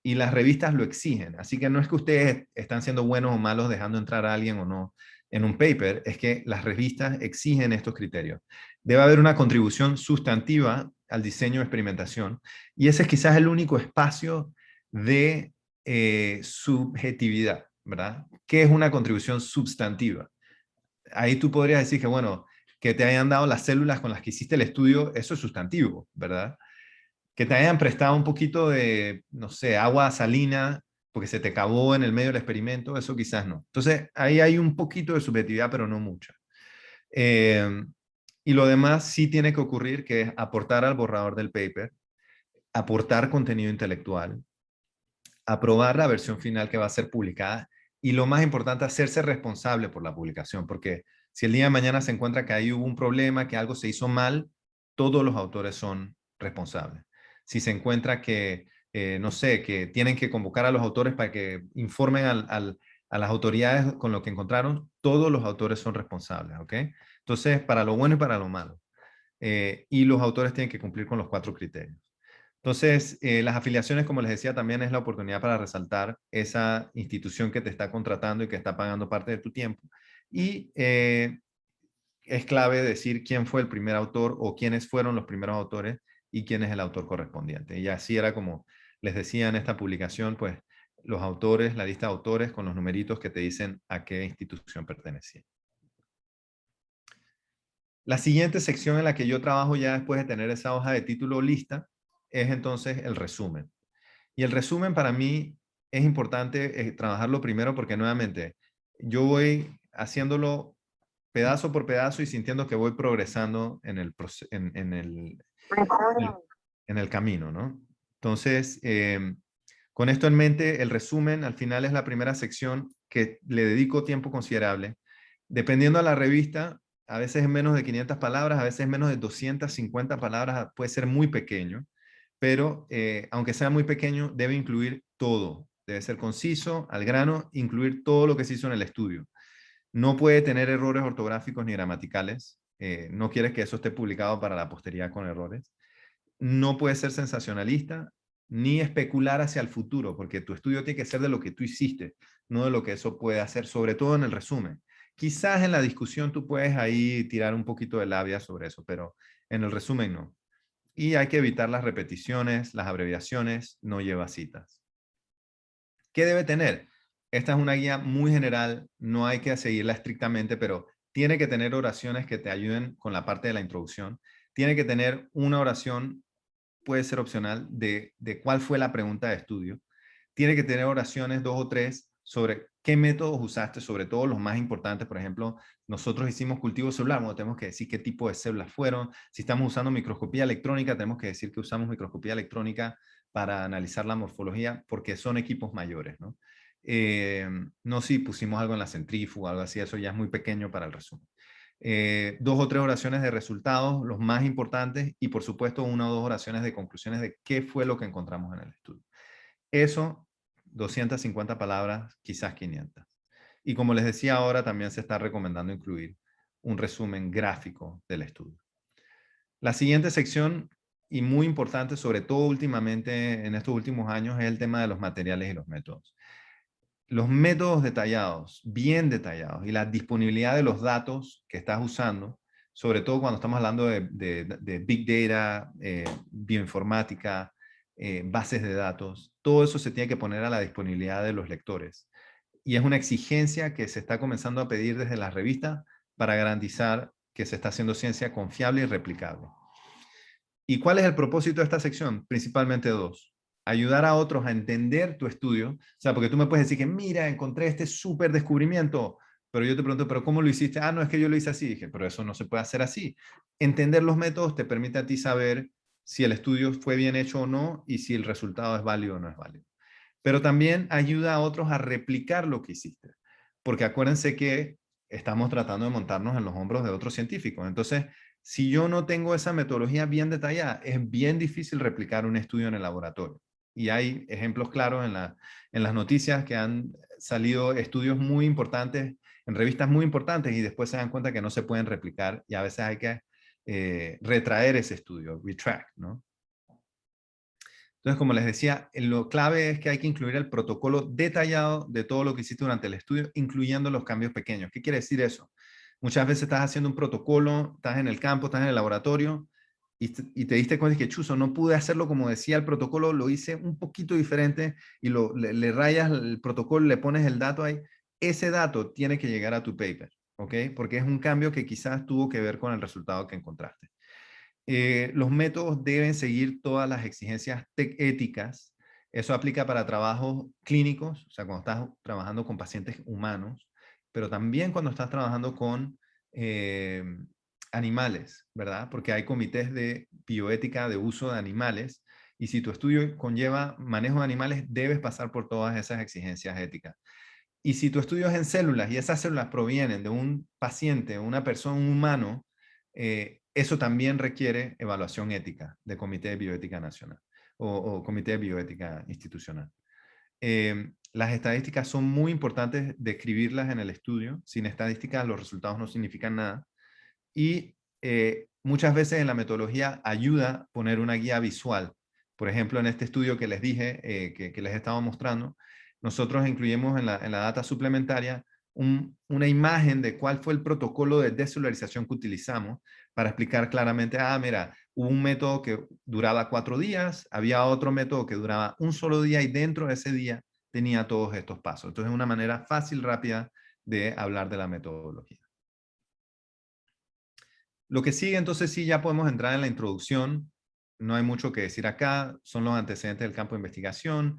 y las revistas lo exigen, así que no es que ustedes están siendo buenos o malos dejando entrar a alguien o no en un paper, es que las revistas exigen estos criterios. Debe haber una contribución sustantiva al diseño de experimentación y ese es quizás el único espacio de subjetividad, ¿verdad? ¿Qué es una contribución sustantiva? Ahí tú podrías decir que, bueno, que te hayan dado las células con las que hiciste el estudio, eso es sustantivo, ¿verdad? Que te hayan prestado un poquito de, no sé, agua salina porque se te acabó en el medio del experimento, eso quizás no. Entonces, ahí hay un poquito de subjetividad, pero no mucha. Y lo demás sí tiene que ocurrir, que es aportar al borrador del paper, aportar contenido intelectual, aprobar la versión final que va a ser publicada y lo más importante, hacerse responsable por la publicación, porque si el día de mañana se encuentra que ahí hubo un problema, que algo se hizo mal, todos los autores son responsables. Si se encuentra que, no sé, que tienen que convocar a los autores para que informen a las autoridades con lo que encontraron, todos los autores son responsables, ¿ok? Entonces, para lo bueno y para lo malo. Y los autores tienen que cumplir con los 4 criterios. Entonces, las afiliaciones, como les decía, también es la oportunidad para resaltar esa institución que te está contratando y que está pagando parte de tu tiempo. Y es clave decir quién fue el primer autor o quiénes fueron los primeros autores y quién es el autor correspondiente. Y así era como les decía en esta publicación, pues los autores, la lista de autores con los numeritos que te dicen a qué institución pertenecía. La siguiente sección en la que yo trabajo ya después de tener esa hoja de título lista es entonces el resumen. Y el resumen para mí es importante trabajarlo primero porque nuevamente yo voy haciéndolo pedazo por pedazo y sintiendo que voy progresando en el camino, ¿no? Entonces, con esto en mente, el resumen al final es la primera sección que le dedico tiempo considerable. Dependiendo de la revista, a veces es menos de 500 palabras, a veces es menos de 250 palabras, puede ser muy pequeño, pero aunque sea muy pequeño, debe incluir todo, Debe ser conciso, al grano, incluir todo lo que se hizo en el estudio. No puede tener errores ortográficos ni gramaticales. No quieres que eso esté publicado para la posteridad con errores. No puede ser sensacionalista ni especular hacia el futuro, porque tu estudio tiene que ser de lo que tú hiciste, no de lo que eso puede hacer, sobre todo en el resumen. Quizás en la discusión tú puedes ahí tirar un poquito de labia sobre eso, pero en el resumen no. Y hay que evitar las repeticiones, las abreviaciones, no lleva citas. ¿Qué debe tener? Esta es una guía muy general, no hay que seguirla estrictamente, pero tiene que tener oraciones que te ayuden con la parte de la introducción. Tiene que tener una oración, puede ser opcional, de cuál fue la pregunta de estudio. Tiene que tener oraciones, 2 o 3, sobre qué métodos usaste, sobre todo los más importantes. Por ejemplo, nosotros hicimos cultivo celular, bueno, tenemos que decir qué tipo de células fueron. Si estamos usando microscopía electrónica, tenemos que decir que usamos microscopía electrónica para analizar la morfología, porque son equipos mayores, ¿no? No si pusimos algo en la centrífuga, algo así, eso ya es muy pequeño para el resumen. 2 o 3 oraciones de resultados, los más importantes, y por supuesto 1 o 2 oraciones de conclusiones de qué fue lo que encontramos en el estudio. Eso, 250 palabras, quizás 500. Y como les decía ahora, también se está recomendando incluir un resumen gráfico del estudio. La siguiente sección, y muy importante, sobre todo últimamente, en estos últimos años, es el tema de los materiales y los métodos. Los métodos detallados, bien detallados, y la disponibilidad de los datos que estás usando, sobre todo cuando estamos hablando de Big Data, bioinformática, bases de datos, todo eso se tiene que poner a la disponibilidad de los lectores. Y es una exigencia que se está comenzando a pedir desde las revistas para garantizar que se está haciendo ciencia confiable y replicable. ¿Y cuál es el propósito de esta sección? Principalmente 2. Ayudar a otros a entender tu estudio. O sea, porque tú me puedes decir que, mira, encontré este súper descubrimiento, pero yo te pregunto, ¿pero cómo lo hiciste? Ah, no, es que yo lo hice así. Dije, pero eso no se puede hacer así. Entender los métodos te permite a ti saber si el estudio fue bien hecho o no y si el resultado es válido o no es válido. Pero también ayuda a otros a replicar lo que hiciste. Porque acuérdense que estamos tratando de montarnos en los hombros de otros científicos. Entonces, si yo no tengo esa metodología bien detallada, es bien difícil replicar un estudio en el laboratorio. Y hay ejemplos claros en las noticias que han salido estudios muy importantes, en revistas muy importantes, y después se dan cuenta que no se pueden replicar y a veces hay que retraer ese estudio, retract, ¿no? Entonces, como les decía, lo clave es que hay que incluir el protocolo detallado de todo lo que hiciste durante el estudio, incluyendo los cambios pequeños. ¿Qué quiere decir eso? Muchas veces estás haciendo un protocolo, estás en el campo, estás en el laboratorio y te diste cuenta que, chuzo, no pude hacerlo como decía el protocolo, lo hice un poquito diferente y le rayas el protocolo, le pones el dato ahí. Ese dato tiene que llegar a tu paper, ¿ok? Porque es un cambio que quizás tuvo que ver con el resultado que encontraste. Los métodos deben seguir todas las exigencias éticas. Eso aplica para trabajos clínicos, o sea, cuando estás trabajando con pacientes humanos, pero también cuando estás trabajando con animales, ¿verdad? Porque hay comités de bioética de uso de animales y si tu estudio conlleva manejo de animales, debes pasar por todas esas exigencias éticas. Y si tu estudio es en células y esas células provienen de un paciente, una persona, un humano, eso también requiere evaluación ética de Comité de Bioética Nacional o Comité de Bioética Institucional. Las estadísticas son muy importantes describirlas en el estudio. Sin estadísticas los resultados no significan nada. Y muchas veces en la metodología ayuda poner una guía visual. Por ejemplo, en este estudio que les dije, que les estaba mostrando, nosotros incluimos en la data suplementaria una imagen de cuál fue el protocolo de descelularización que utilizamos para explicar claramente, mira, hubo un método que duraba 4 días, había otro método que duraba un solo día y dentro de ese día tenía todos estos pasos. Entonces es una manera fácil, rápida de hablar de la metodología. Lo que sigue, entonces sí, ya podemos entrar en la introducción. No hay mucho que decir acá. Son los antecedentes del campo de investigación.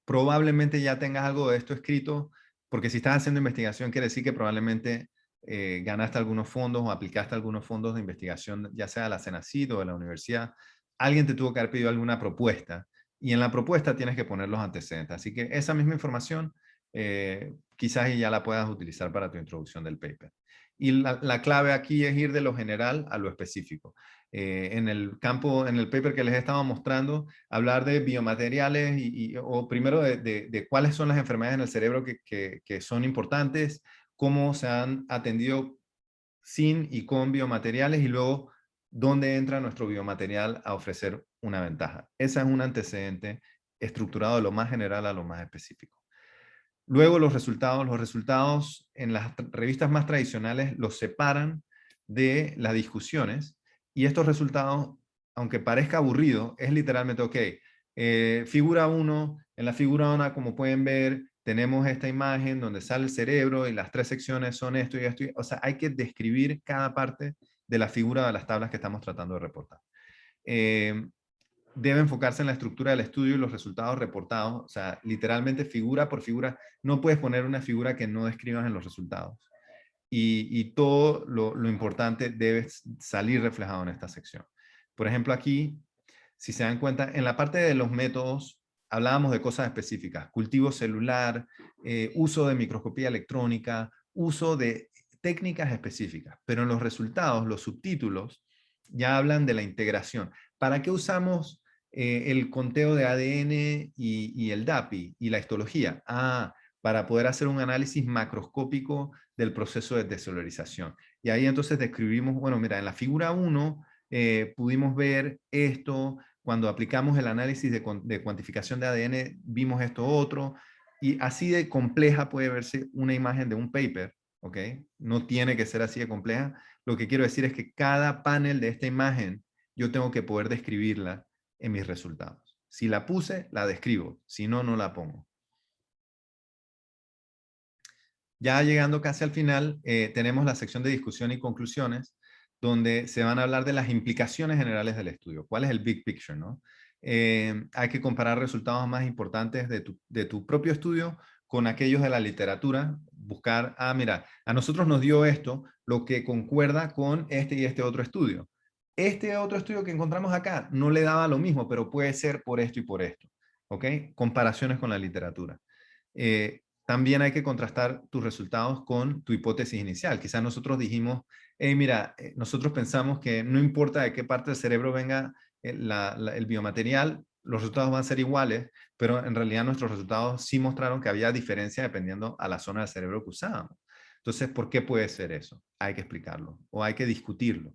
Probablemente ya tengas algo de esto escrito, porque si estás haciendo investigación quiere decir que probablemente ganaste algunos fondos o aplicaste algunos fondos de investigación, ya sea de la CENACYT o de la universidad. Alguien te tuvo que haber pedido alguna propuesta y en la propuesta tienes que poner los antecedentes. Así que esa misma información quizás ya la puedas utilizar para tu introducción del paper. Y la clave aquí es ir de lo general a lo específico. En el campo, en el paper que les estaba mostrando, hablar de biomateriales o primero de cuáles son las enfermedades en el cerebro que son importantes, cómo se han atendido sin y con biomateriales y luego dónde entra nuestro biomaterial a ofrecer una ventaja. Ese es un antecedente estructurado de lo más general a lo más específico. Luego los resultados en las revistas más tradicionales los separan de las discusiones y estos resultados, aunque parezca aburrido, es literalmente, ok, figura 1, en la figura 1, como pueden ver, tenemos esta imagen donde sale el cerebro y las 3 secciones son esto y esto. O sea, hay que describir cada parte de la figura de las tablas que estamos tratando de reportar. Debe enfocarse en la estructura del estudio y los resultados reportados, o sea, literalmente figura por figura. No puedes poner una figura que no describas en los resultados. Y todo lo importante debe salir reflejado en esta sección. Por ejemplo, aquí, si se dan cuenta, en la parte de los métodos, hablábamos de cosas específicas, cultivo celular, uso de microscopía electrónica, uso de técnicas específicas, pero en los resultados, los subtítulos, ya hablan de la integración. ¿Para qué usamos el conteo de ADN y el DAPI y la histología? Para poder hacer un análisis macroscópico del proceso de descelularización. Y ahí entonces describimos, bueno, mira, en la figura 1 pudimos ver esto, cuando aplicamos el análisis de cuantificación de ADN vimos esto otro, y así de compleja puede verse una imagen de un paper, ¿ok? No tiene que ser así de compleja. Lo que quiero decir es que cada panel de esta imagen yo tengo que poder describirla en mis resultados. Si la puse, la describo, si no, no la pongo. Ya llegando casi al final, tenemos la sección de discusión y conclusiones, donde se van a hablar de las implicaciones generales del estudio. ¿Cuál es el big picture, no? Hay que comparar resultados más importantes de tu propio estudio con aquellos de la literatura. Buscar, mira, a nosotros nos dio esto, lo que concuerda con este y este otro estudio. Este otro estudio que encontramos acá no le daba lo mismo, pero puede ser por esto y por esto. ¿Ok? Comparaciones con la literatura. También hay que contrastar tus resultados con tu hipótesis inicial. Quizás nosotros dijimos, hey, mira, nosotros pensamos que no importa de qué parte del cerebro venga el biomaterial, los resultados van a ser iguales, pero en realidad nuestros resultados sí mostraron que había diferencia dependiendo a la zona del cerebro que usábamos. Entonces, ¿por qué puede ser eso? Hay que explicarlo o hay que discutirlo.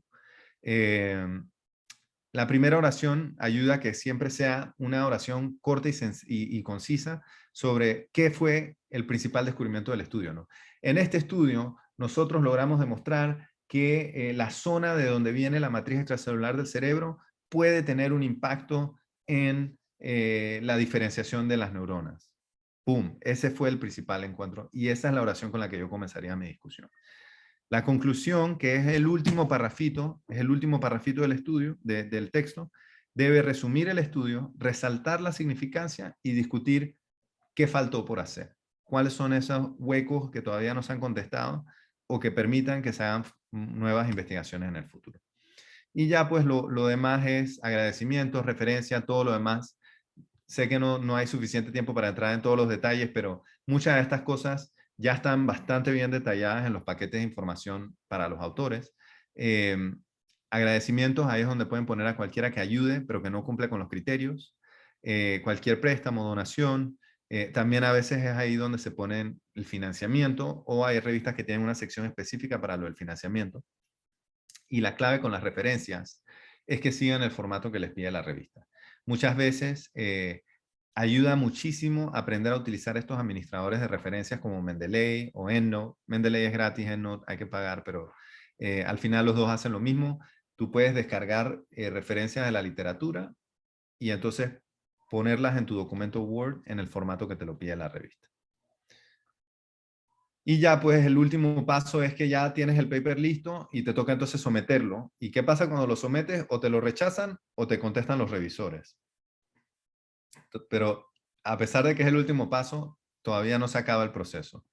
La primera oración ayuda a que siempre sea una oración corta y concisa sobre qué fue el principal descubrimiento del estudio, ¿no? En este estudio, nosotros logramos demostrar que la zona de donde viene la matriz extracelular del cerebro puede tener un impacto en la diferenciación de las neuronas. ¡Pum! Ese fue el principal encuentro y esa es la oración con la que yo comenzaría mi discusión. La conclusión, que es el último parrafito, del estudio, del texto, debe resumir el estudio, resaltar la significancia y discutir qué faltó por hacer. ¿Cuáles son esos huecos que todavía no se han contestado o que permitan que se hagan nuevas investigaciones en el futuro? Y ya pues lo demás es agradecimientos, referencia, todo lo demás. Sé que no hay suficiente tiempo para entrar en todos los detalles, pero muchas de estas cosas ya están bastante bien detalladas en los paquetes de información para los autores. Agradecimientos, ahí es donde pueden poner a cualquiera que ayude, pero que no cumple con los criterios. Cualquier préstamo, donación. También a veces es ahí donde se ponen el financiamiento o hay revistas que tienen una sección específica para lo del financiamiento. Y la clave con las referencias es que sigan el formato que les pide la revista. Muchas veces ayuda muchísimo aprender a utilizar estos administradores de referencias como Mendeley o EndNote. Mendeley es gratis, EndNote hay que pagar, pero al final los dos hacen lo mismo. Tú puedes descargar referencias de la literatura y entonces ponerlas en tu documento Word en el formato que te lo pide la revista. Y ya pues el último paso es que ya tienes el paper listo y te toca entonces someterlo. ¿Y qué pasa cuando lo sometes? O te lo rechazan o te contestan los revisores. Pero a pesar de que es el último paso, todavía no se acaba el proceso. O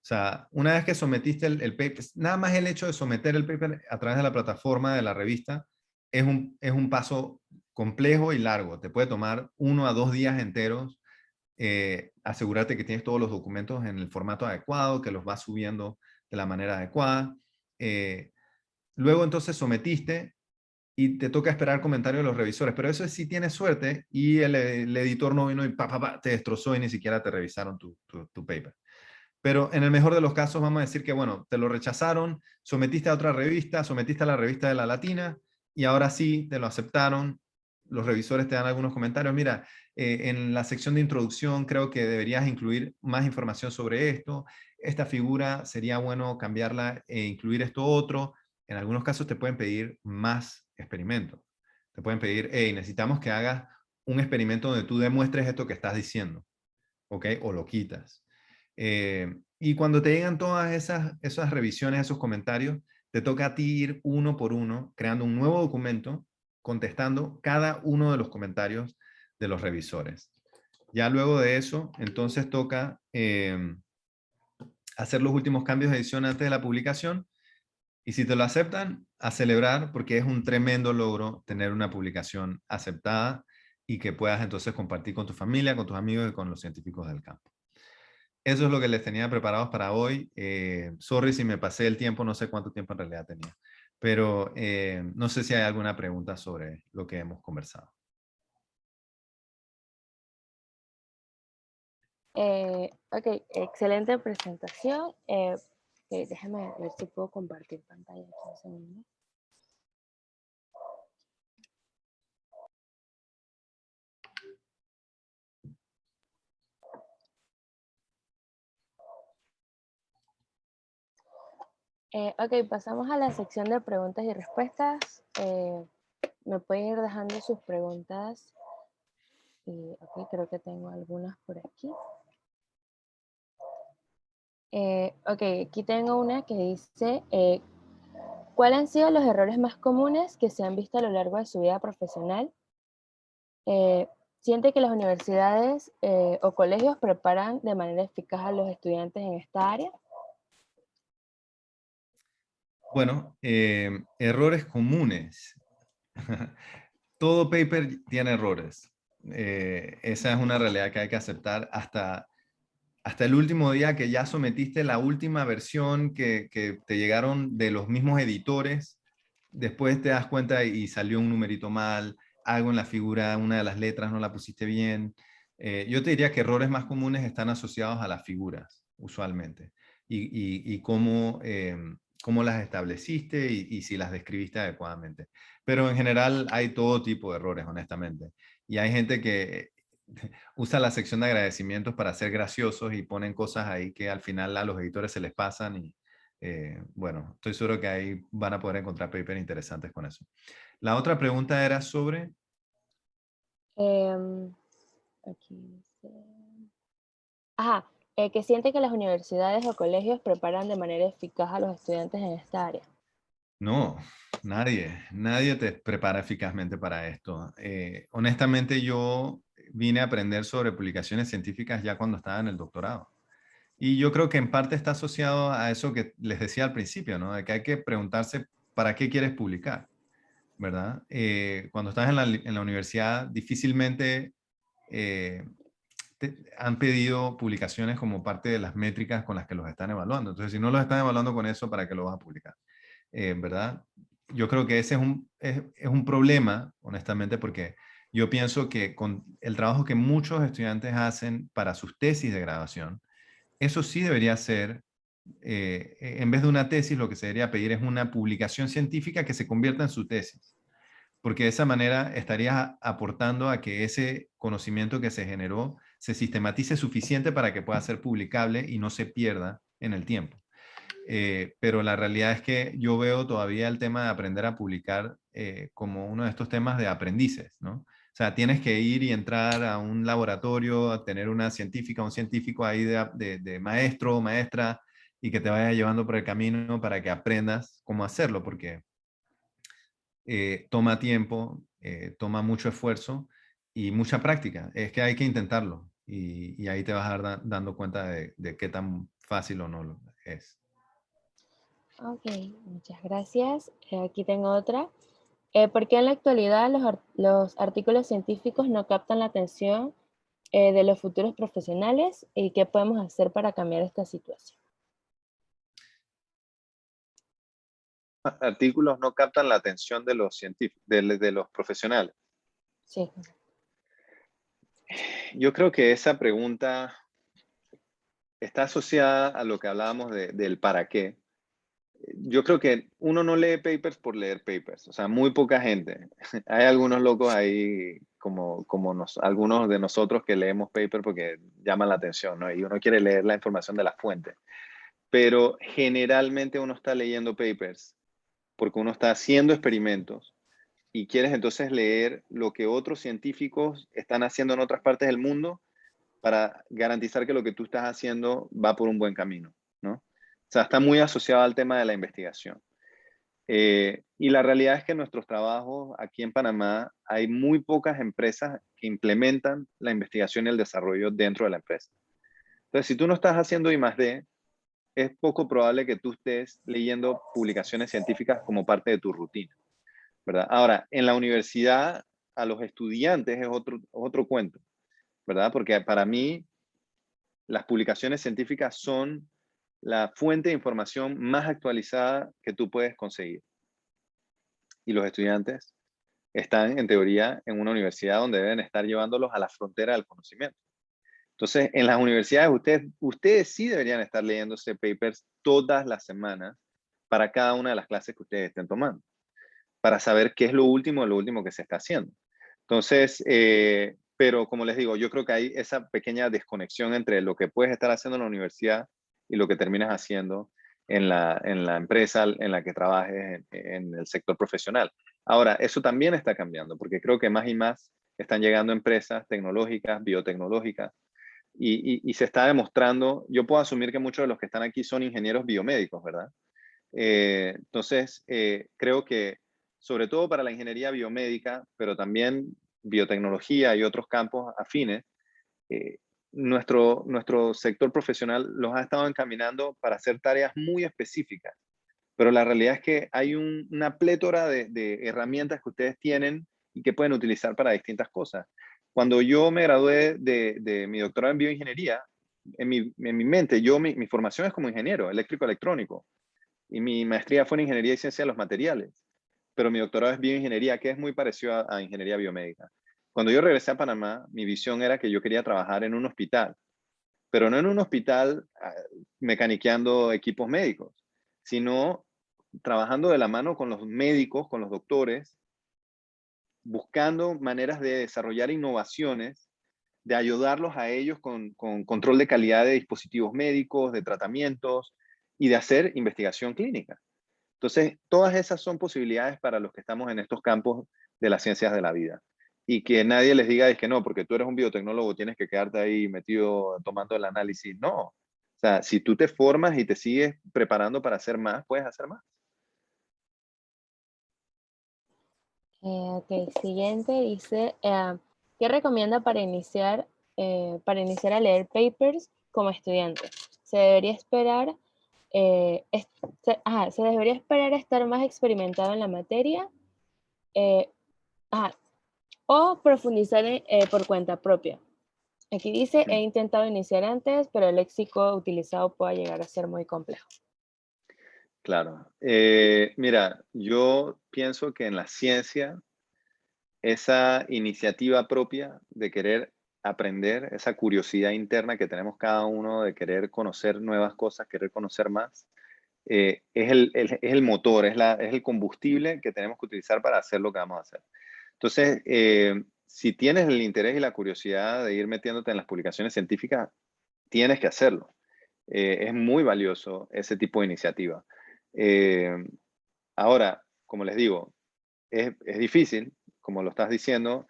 sea, una vez que sometiste el paper, nada más el hecho de someter el paper a través de la plataforma de la revista es un paso complejo y largo. Te puede tomar 1 a 2 días enteros. Asegurarte que tienes todos los documentos en el formato adecuado, que los vas subiendo de la manera adecuada. luego entonces sometiste y te toca esperar comentarios de los revisores, pero eso es si tienes suerte y el editor no vino y te destrozó y ni siquiera te revisaron tu paper. Pero en el mejor de los casos vamos a decir que, bueno, te lo rechazaron, sometiste a otra revista, sometiste a la revista de La Latina y ahora sí te lo aceptaron. Los revisores te dan algunos comentarios. Mira, en la sección de introducción creo que deberías incluir más información sobre esto. Esta figura sería bueno cambiarla e incluir esto otro. En algunos casos te pueden pedir más experimentos. Te pueden pedir, hey, necesitamos que hagas un experimento donde tú demuestres esto que estás diciendo, ¿ok? O lo quitas. Y cuando te llegan todas esas revisiones, esos comentarios, te toca a ti ir uno por uno, creando un nuevo documento, contestando cada uno de los comentarios de los revisores. Ya luego de eso, entonces toca hacer los últimos cambios de edición antes de la publicación. Y si te lo aceptan, a celebrar, porque es un tremendo logro tener una publicación aceptada y que puedas entonces compartir con tu familia, con tus amigos y con los científicos del campo. Eso es lo que les tenía preparados para hoy. Sorry si me pasé el tiempo, no sé cuánto tiempo en realidad tenía. Pero no sé si hay alguna pregunta sobre lo que hemos conversado. Ok, excelente presentación. Déjame ver si puedo compartir pantalla aquí un segundo. Ok, pasamos a la sección de preguntas y respuestas. Me pueden ir dejando sus preguntas. Ok, creo que tengo algunas por aquí. Ok, aquí tengo una que dice, ¿cuáles han sido los errores más comunes que se han visto a lo largo de su vida profesional? ¿Siente que las universidades o colegios preparan de manera eficaz a los estudiantes en esta área? Bueno, errores comunes. Todo paper tiene errores. Esa es una realidad que hay que aceptar hasta el último día que ya sometiste la última versión que te llegaron de los mismos editores. Después te das cuenta y salió un numerito mal, algo en la figura, una de las letras no la pusiste bien. Yo te diría que errores más comunes están asociados a las figuras, usualmente, y cómo las estableciste y si las describiste adecuadamente. Pero en general hay todo tipo de errores, honestamente. Y hay gente que usa la sección de agradecimientos para ser graciosos y ponen cosas ahí que al final a los editores se les pasan y bueno, estoy seguro que ahí van a poder encontrar papers interesantes con eso. La otra pregunta era sobre... Aquí dice... Ajá, que siente que las universidades o colegios preparan de manera eficaz a los estudiantes en esta área. No, nadie te prepara eficazmente para esto. Honestamente, yo vine a aprender sobre publicaciones científicas ya cuando estaba en el doctorado. Y yo creo que en parte está asociado a eso que les decía al principio, ¿no? De que hay que preguntarse para qué quieres publicar, ¿verdad? Cuando estás en la universidad, difícilmente han pedido publicaciones como parte de las métricas con las que los están evaluando. Entonces, si no los están evaluando con eso, ¿para qué lo vas a publicar? ¿Verdad? Yo creo que ese es un problema, honestamente, porque yo pienso que con el trabajo que muchos estudiantes hacen para sus tesis de graduación, eso sí debería ser, en vez de una tesis, lo que se debería pedir es una publicación científica que se convierta en su tesis, porque de esa manera estarías aportando a que ese conocimiento que se generó se sistematice suficiente para que pueda ser publicable y no se pierda en el tiempo. Pero la realidad es que yo veo todavía el tema de aprender a publicar como uno de estos temas de aprendices, ¿no? O sea, tienes que ir y entrar a un laboratorio, a tener una científica, un científico ahí de maestro o maestra y que te vaya llevando por el camino para que aprendas cómo hacerlo, porque toma tiempo, toma mucho esfuerzo y mucha práctica. Es que hay que intentarlo y ahí te vas a dar dando cuenta de qué tan fácil o no es. Ok, muchas gracias. Aquí tengo otra. ¿Por qué en la actualidad los artículos científicos no captan la atención de los futuros profesionales y qué podemos hacer para cambiar esta situación? artículos no captan la atención de los científicos, de los profesionales. Sí. Yo creo que esa pregunta está asociada a lo que hablábamos del para qué. Yo creo que uno no lee papers por leer papers, o sea, muy poca gente. Hay algunos locos ahí, algunos de nosotros que leemos papers porque llaman la atención, ¿no? Y uno quiere leer la información de la fuente. Pero generalmente uno está leyendo papers porque uno está haciendo experimentos y quieres entonces leer lo que otros científicos están haciendo en otras partes del mundo para garantizar que lo que tú estás haciendo va por un buen camino, ¿no? O sea, está muy asociado al tema de la investigación. Y la realidad es que en nuestros trabajos aquí en Panamá hay muy pocas empresas que implementan la investigación y el desarrollo dentro de la empresa. Entonces, si tú no estás haciendo I+D, es poco probable que tú estés leyendo publicaciones científicas como parte de tu rutina, ¿verdad? Ahora, en la universidad, a los estudiantes es otro cuento, ¿verdad? Porque para mí, las publicaciones científicas son la fuente de información más actualizada que tú puedes conseguir. Y los estudiantes están, en teoría, en una universidad donde deben estar llevándolos a la frontera del conocimiento. Entonces, en las universidades, ustedes sí deberían estar leyéndose papers todas las semanas para cada una de las clases que ustedes estén tomando, para saber qué es lo último que se está haciendo. Entonces, pero como les digo, yo creo que hay esa pequeña desconexión entre lo que puedes estar haciendo en la universidad y lo que terminas haciendo en la empresa en la que trabajes en el sector profesional. Ahora, eso también está cambiando, porque creo que más y más están llegando empresas tecnológicas, biotecnológicas, y se está demostrando, yo puedo asumir que muchos de los que están aquí son ingenieros biomédicos, ¿verdad? Entonces, creo que sobre todo para la ingeniería biomédica, pero también biotecnología y otros campos afines, eh, nuestro sector profesional los ha estado encaminando para hacer tareas muy específicas. Pero la realidad es que hay una plétora de herramientas que ustedes tienen y que pueden utilizar para distintas cosas. Cuando yo me gradué de mi doctorado en bioingeniería, en mi mente, mi formación es como ingeniero eléctrico electrónico y mi maestría fue en ingeniería y ciencia de los materiales, pero mi doctorado es bioingeniería, que es muy parecido a ingeniería biomédica. Cuando yo regresé a Panamá, mi visión era que yo quería trabajar en un hospital, pero no en un hospital mecaniqueando equipos médicos, sino trabajando de la mano con los médicos, con los doctores, buscando maneras de desarrollar innovaciones, de ayudarlos a ellos con control de calidad de dispositivos médicos, de tratamientos y de hacer investigación clínica. Entonces, todas esas son posibilidades para los que estamos en estos campos de las ciencias de la vida. Y que nadie les diga es que no, porque tú eres un biotecnólogo, tienes que quedarte ahí metido tomando el análisis. No. O sea, si tú te formas y te sigues preparando para hacer más, puedes hacer más. Ok, siguiente dice, ¿qué recomienda para iniciar a leer papers como estudiante? ¿Se debería esperar, se debería esperar a estar más experimentado en la materia? Eh, ajá, o profundizar por cuenta propia. Aquí dice, he intentado iniciar antes, pero el léxico utilizado puede llegar a ser muy complejo. Claro. Mira, yo pienso que en la ciencia, esa iniciativa propia de querer aprender, esa curiosidad interna que tenemos cada uno de querer conocer nuevas cosas, querer conocer más, es el motor, es el combustible que tenemos que utilizar para hacer lo que vamos a hacer. Entonces, si tienes el interés y la curiosidad de ir metiéndote en las publicaciones científicas, tienes que hacerlo. Es muy valioso ese tipo de iniciativa. Eh, Ahora, como les digo, es difícil, como lo estás diciendo,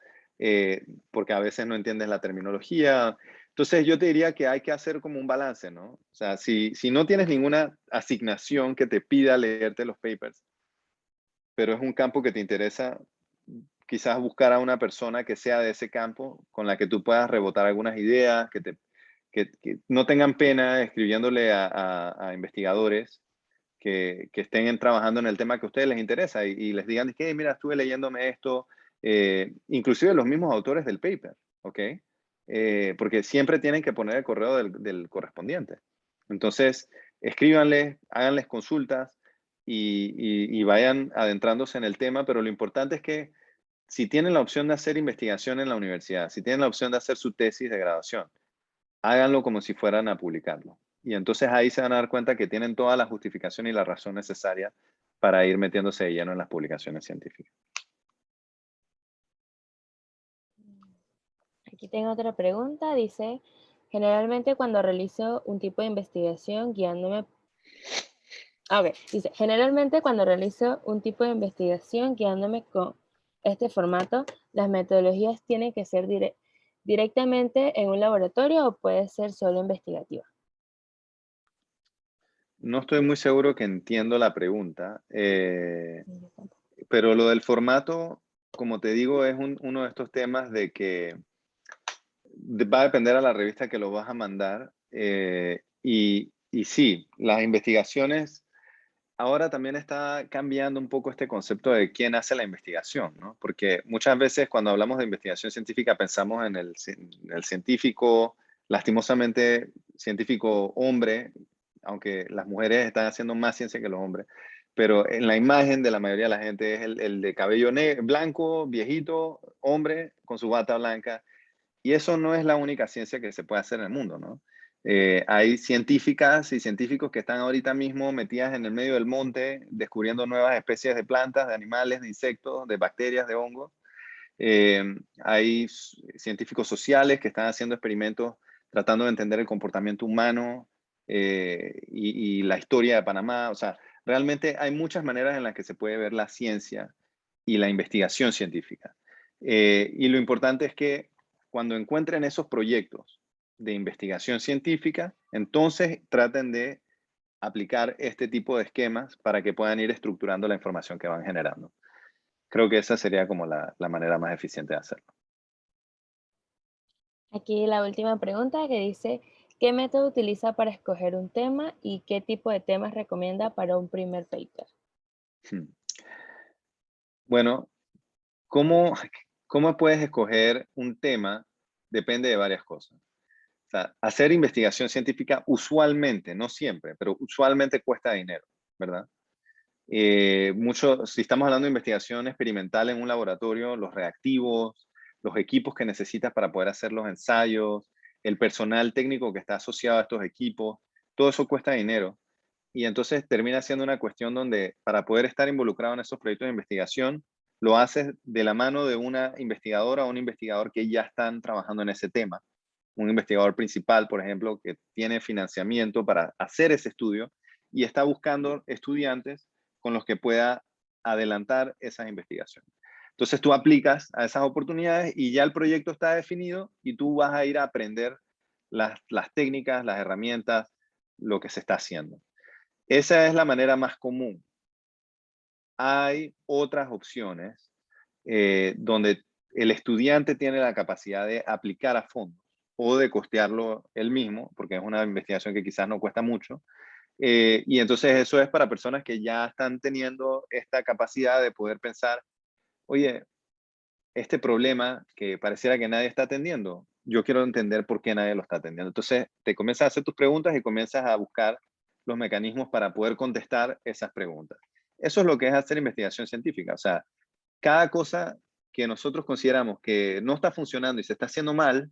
porque a veces no entiendes la terminología. Entonces yo te diría que hay que hacer como un balance, ¿no? O sea, si no tienes ninguna asignación que te pida leerte los papers, pero es un campo que te interesa, quizás buscar a una persona que sea de ese campo, con la que tú puedas rebotar algunas ideas, que no tengan pena escribiéndole a investigadores que estén trabajando en el tema que a ustedes les interesa y les digan que, mira, estuve leyéndome esto, inclusive los mismos autores del paper, ¿ok? Porque siempre tienen que poner el correo del correspondiente. Entonces, escríbanles, háganles consultas y vayan adentrándose en el tema, pero lo importante es que si tienen la opción de hacer investigación en la universidad, si tienen la opción de hacer su tesis de graduación, háganlo como si fueran a publicarlo. Y entonces ahí se van a dar cuenta que tienen toda la justificación y la razón necesaria para ir metiéndose de lleno en las publicaciones científicas. Aquí tengo otra pregunta, dice, generalmente cuando realizo un tipo de investigación guiándome... dice, generalmente cuando realizo un tipo de investigación guiándome con este formato, las metodologías tienen que ser directamente en un laboratorio o puede ser solo investigativa. No estoy muy seguro que entiendo la pregunta, pero lo del formato, como te digo, es uno de estos temas de que va a depender a la revista que lo vas a mandar. Y sí, las investigaciones, ahora también está cambiando un poco este concepto de quién hace la investigación, ¿no? Porque muchas veces cuando hablamos de investigación científica pensamos en el científico, lastimosamente, científico hombre, aunque las mujeres están haciendo más ciencia que los hombres, pero en la imagen de la mayoría de la gente es el de cabello blanco, viejito, hombre, con su bata blanca. Y eso no es la única ciencia que se puede hacer en el mundo, ¿no? Hay científicas y científicos que están ahorita mismo metidas en el medio del monte, descubriendo nuevas especies de plantas, de animales, de insectos, de bacterias, de hongos. Hay científicos sociales que están haciendo experimentos tratando de entender el comportamiento humano y la historia de Panamá. O sea, realmente hay muchas maneras en las que se puede ver la ciencia y la investigación científica. Y lo importante es que cuando encuentren esos proyectos de investigación científica, entonces traten de aplicar este tipo de esquemas para que puedan ir estructurando la información que van generando. Creo que esa sería como la manera más eficiente de hacerlo. Aquí la última pregunta que dice, ¿qué método utiliza para escoger un tema y qué tipo de temas recomienda para un primer paper? Hmm. Bueno, ¿cómo puedes escoger un tema? Depende de varias cosas. O sea, hacer investigación científica usualmente, no siempre, pero usualmente cuesta dinero, ¿verdad? Si estamos hablando de investigación experimental en un laboratorio, los reactivos, los equipos que necesitas para poder hacer los ensayos, el personal técnico que está asociado a estos equipos, todo eso cuesta dinero. Y entonces termina siendo una cuestión donde para poder estar involucrado en esos proyectos de investigación, lo haces de la mano de una investigadora o un investigador que ya están trabajando en ese tema. Un investigador principal, por ejemplo, que tiene financiamiento para hacer ese estudio y está buscando estudiantes con los que pueda adelantar esas investigaciones. Entonces tú aplicas a esas oportunidades y ya el proyecto está definido y tú vas a ir a aprender las técnicas, las herramientas, lo que se está haciendo. Esa es la manera más común. Hay otras opciones donde el estudiante tiene la capacidad de aplicar a fondo o de costearlo él mismo, porque es una investigación que quizás no cuesta mucho. Y entonces eso es para personas que ya están teniendo esta capacidad de poder pensar, oye, este problema que pareciera que nadie está atendiendo, yo quiero entender por qué nadie lo está atendiendo. Entonces te comienzas a hacer tus preguntas y comienzas a buscar los mecanismos para poder contestar esas preguntas. Eso es lo que es hacer investigación científica. O sea, cada cosa que nosotros consideramos que no está funcionando y se está haciendo mal,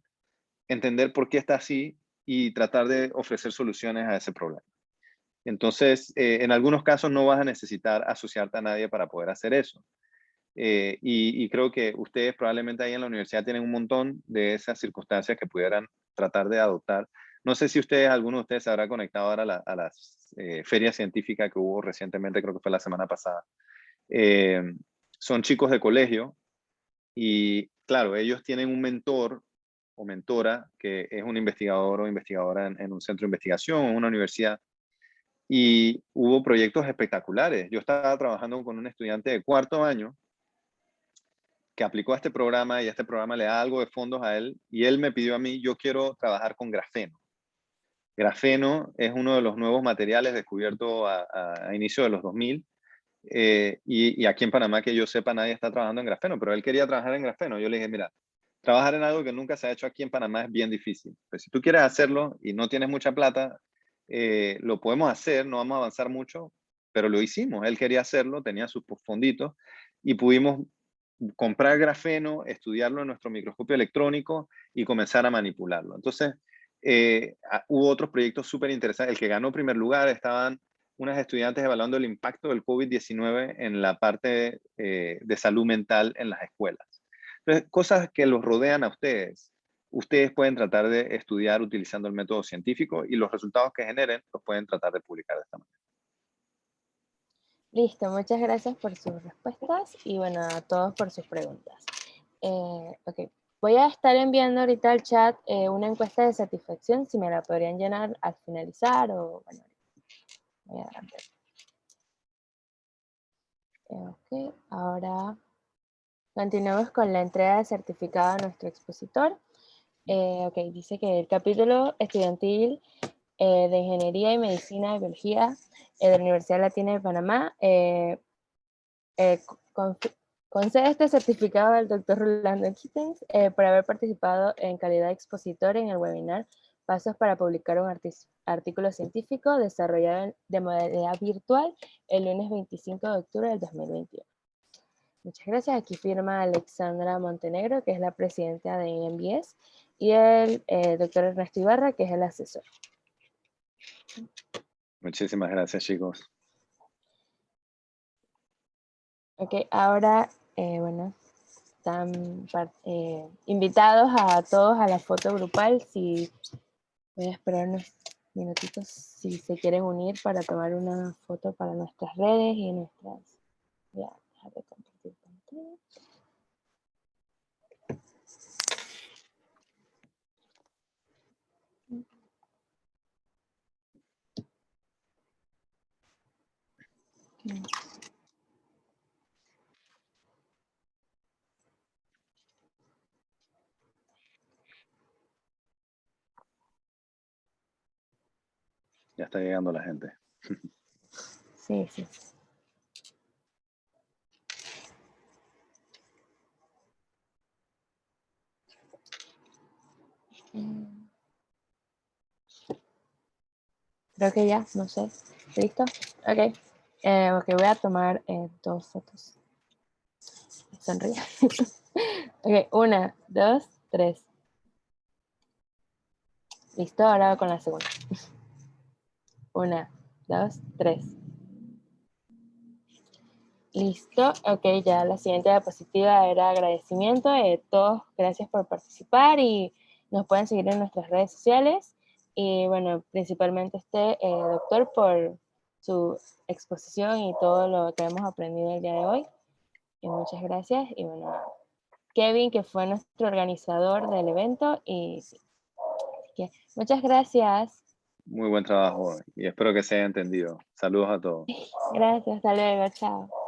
entender por qué está así y tratar de ofrecer soluciones a ese problema. Entonces, en algunos casos no vas a necesitar asociarte a nadie para poder hacer eso. Y creo que ustedes probablemente ahí en la universidad tienen un montón de esas circunstancias que pudieran tratar de adoptar. No sé si alguno de ustedes se habrá conectado ahora a las ferias científicas que hubo recientemente, creo que fue la semana pasada. Eh, Son chicos de colegio y claro, ellos tienen un mentor o mentora que es un investigador o investigadora en un centro de investigación o en una universidad. Y hubo proyectos espectaculares. Yo estaba trabajando con un estudiante de cuarto año que aplicó a este programa y este programa le da algo de fondos a él y él me pidió a mí, yo quiero trabajar con grafeno. Grafeno es uno de los nuevos materiales descubiertos a inicio de los 2000 y aquí en Panamá que yo sepa nadie está trabajando en grafeno, pero él quería trabajar en grafeno. Yo le dije, mira, trabajar en algo que nunca se ha hecho aquí en Panamá es bien difícil. Pues si tú quieres hacerlo y no tienes mucha plata, lo podemos hacer, no vamos a avanzar mucho, pero lo hicimos. Él quería hacerlo, tenía sus fonditos y pudimos comprar grafeno, estudiarlo en nuestro microscopio electrónico y comenzar a manipularlo. Entonces, hubo otros proyectos súper interesantes. El que ganó primer lugar, estaban unas estudiantes evaluando el impacto del COVID-19 en la parte de salud mental en las escuelas. Entonces, cosas que los rodean a ustedes. Ustedes pueden tratar de estudiar utilizando el método científico y los resultados que generen los pueden tratar de publicar de esta manera. Listo, muchas gracias por sus respuestas y bueno, a todos por sus preguntas. Ok, voy a estar enviando ahorita al chat una encuesta de satisfacción, si me la podrían llenar al finalizar o bueno, voy a dar. Ok, ahora continuamos con la entrega de certificado a nuestro expositor. Ok, dice que el capítulo estudiantil de Ingeniería y Medicina y Biología de la Universidad Latina de Panamá concede este certificado al doctor Rolando Gittens por haber participado en calidad de expositor en el webinar Pasos para publicar un artículo científico desarrollado de modalidad virtual el lunes 25 de octubre del 2021. Muchas gracias. Aquí firma Alexandra Montenegro, que es la presidenta de EMBS, y el doctor Ernesto Ibarra, que es el asesor. Muchísimas gracias, chicos. Ok, ahora, bueno, están invitados a todos a la foto grupal. Si voy a esperar unos minutitos si se quieren unir para tomar una foto para nuestras redes y nuestras... Voy a dejar de compartir pantalla. Ya está llegando la gente. Sí, sí. Creo que ya, no sé. ¿Listo? Ok. Ok, voy a tomar 2 fotos. Sonríe. Ok, 1, 2, 3. Listo, ahora con la segunda. 1, 2, 3. Listo, ok, ya la siguiente diapositiva era agradecimiento de todos, gracias por participar y nos pueden seguir en nuestras redes sociales y bueno, principalmente doctor por su exposición y todo lo que hemos aprendido el día de hoy. Y muchas gracias y bueno, Kevin que fue nuestro organizador del evento y sí. Así que muchas gracias. Muy buen trabajo y espero que se haya entendido. Saludos a todos. Gracias, hasta luego, chao.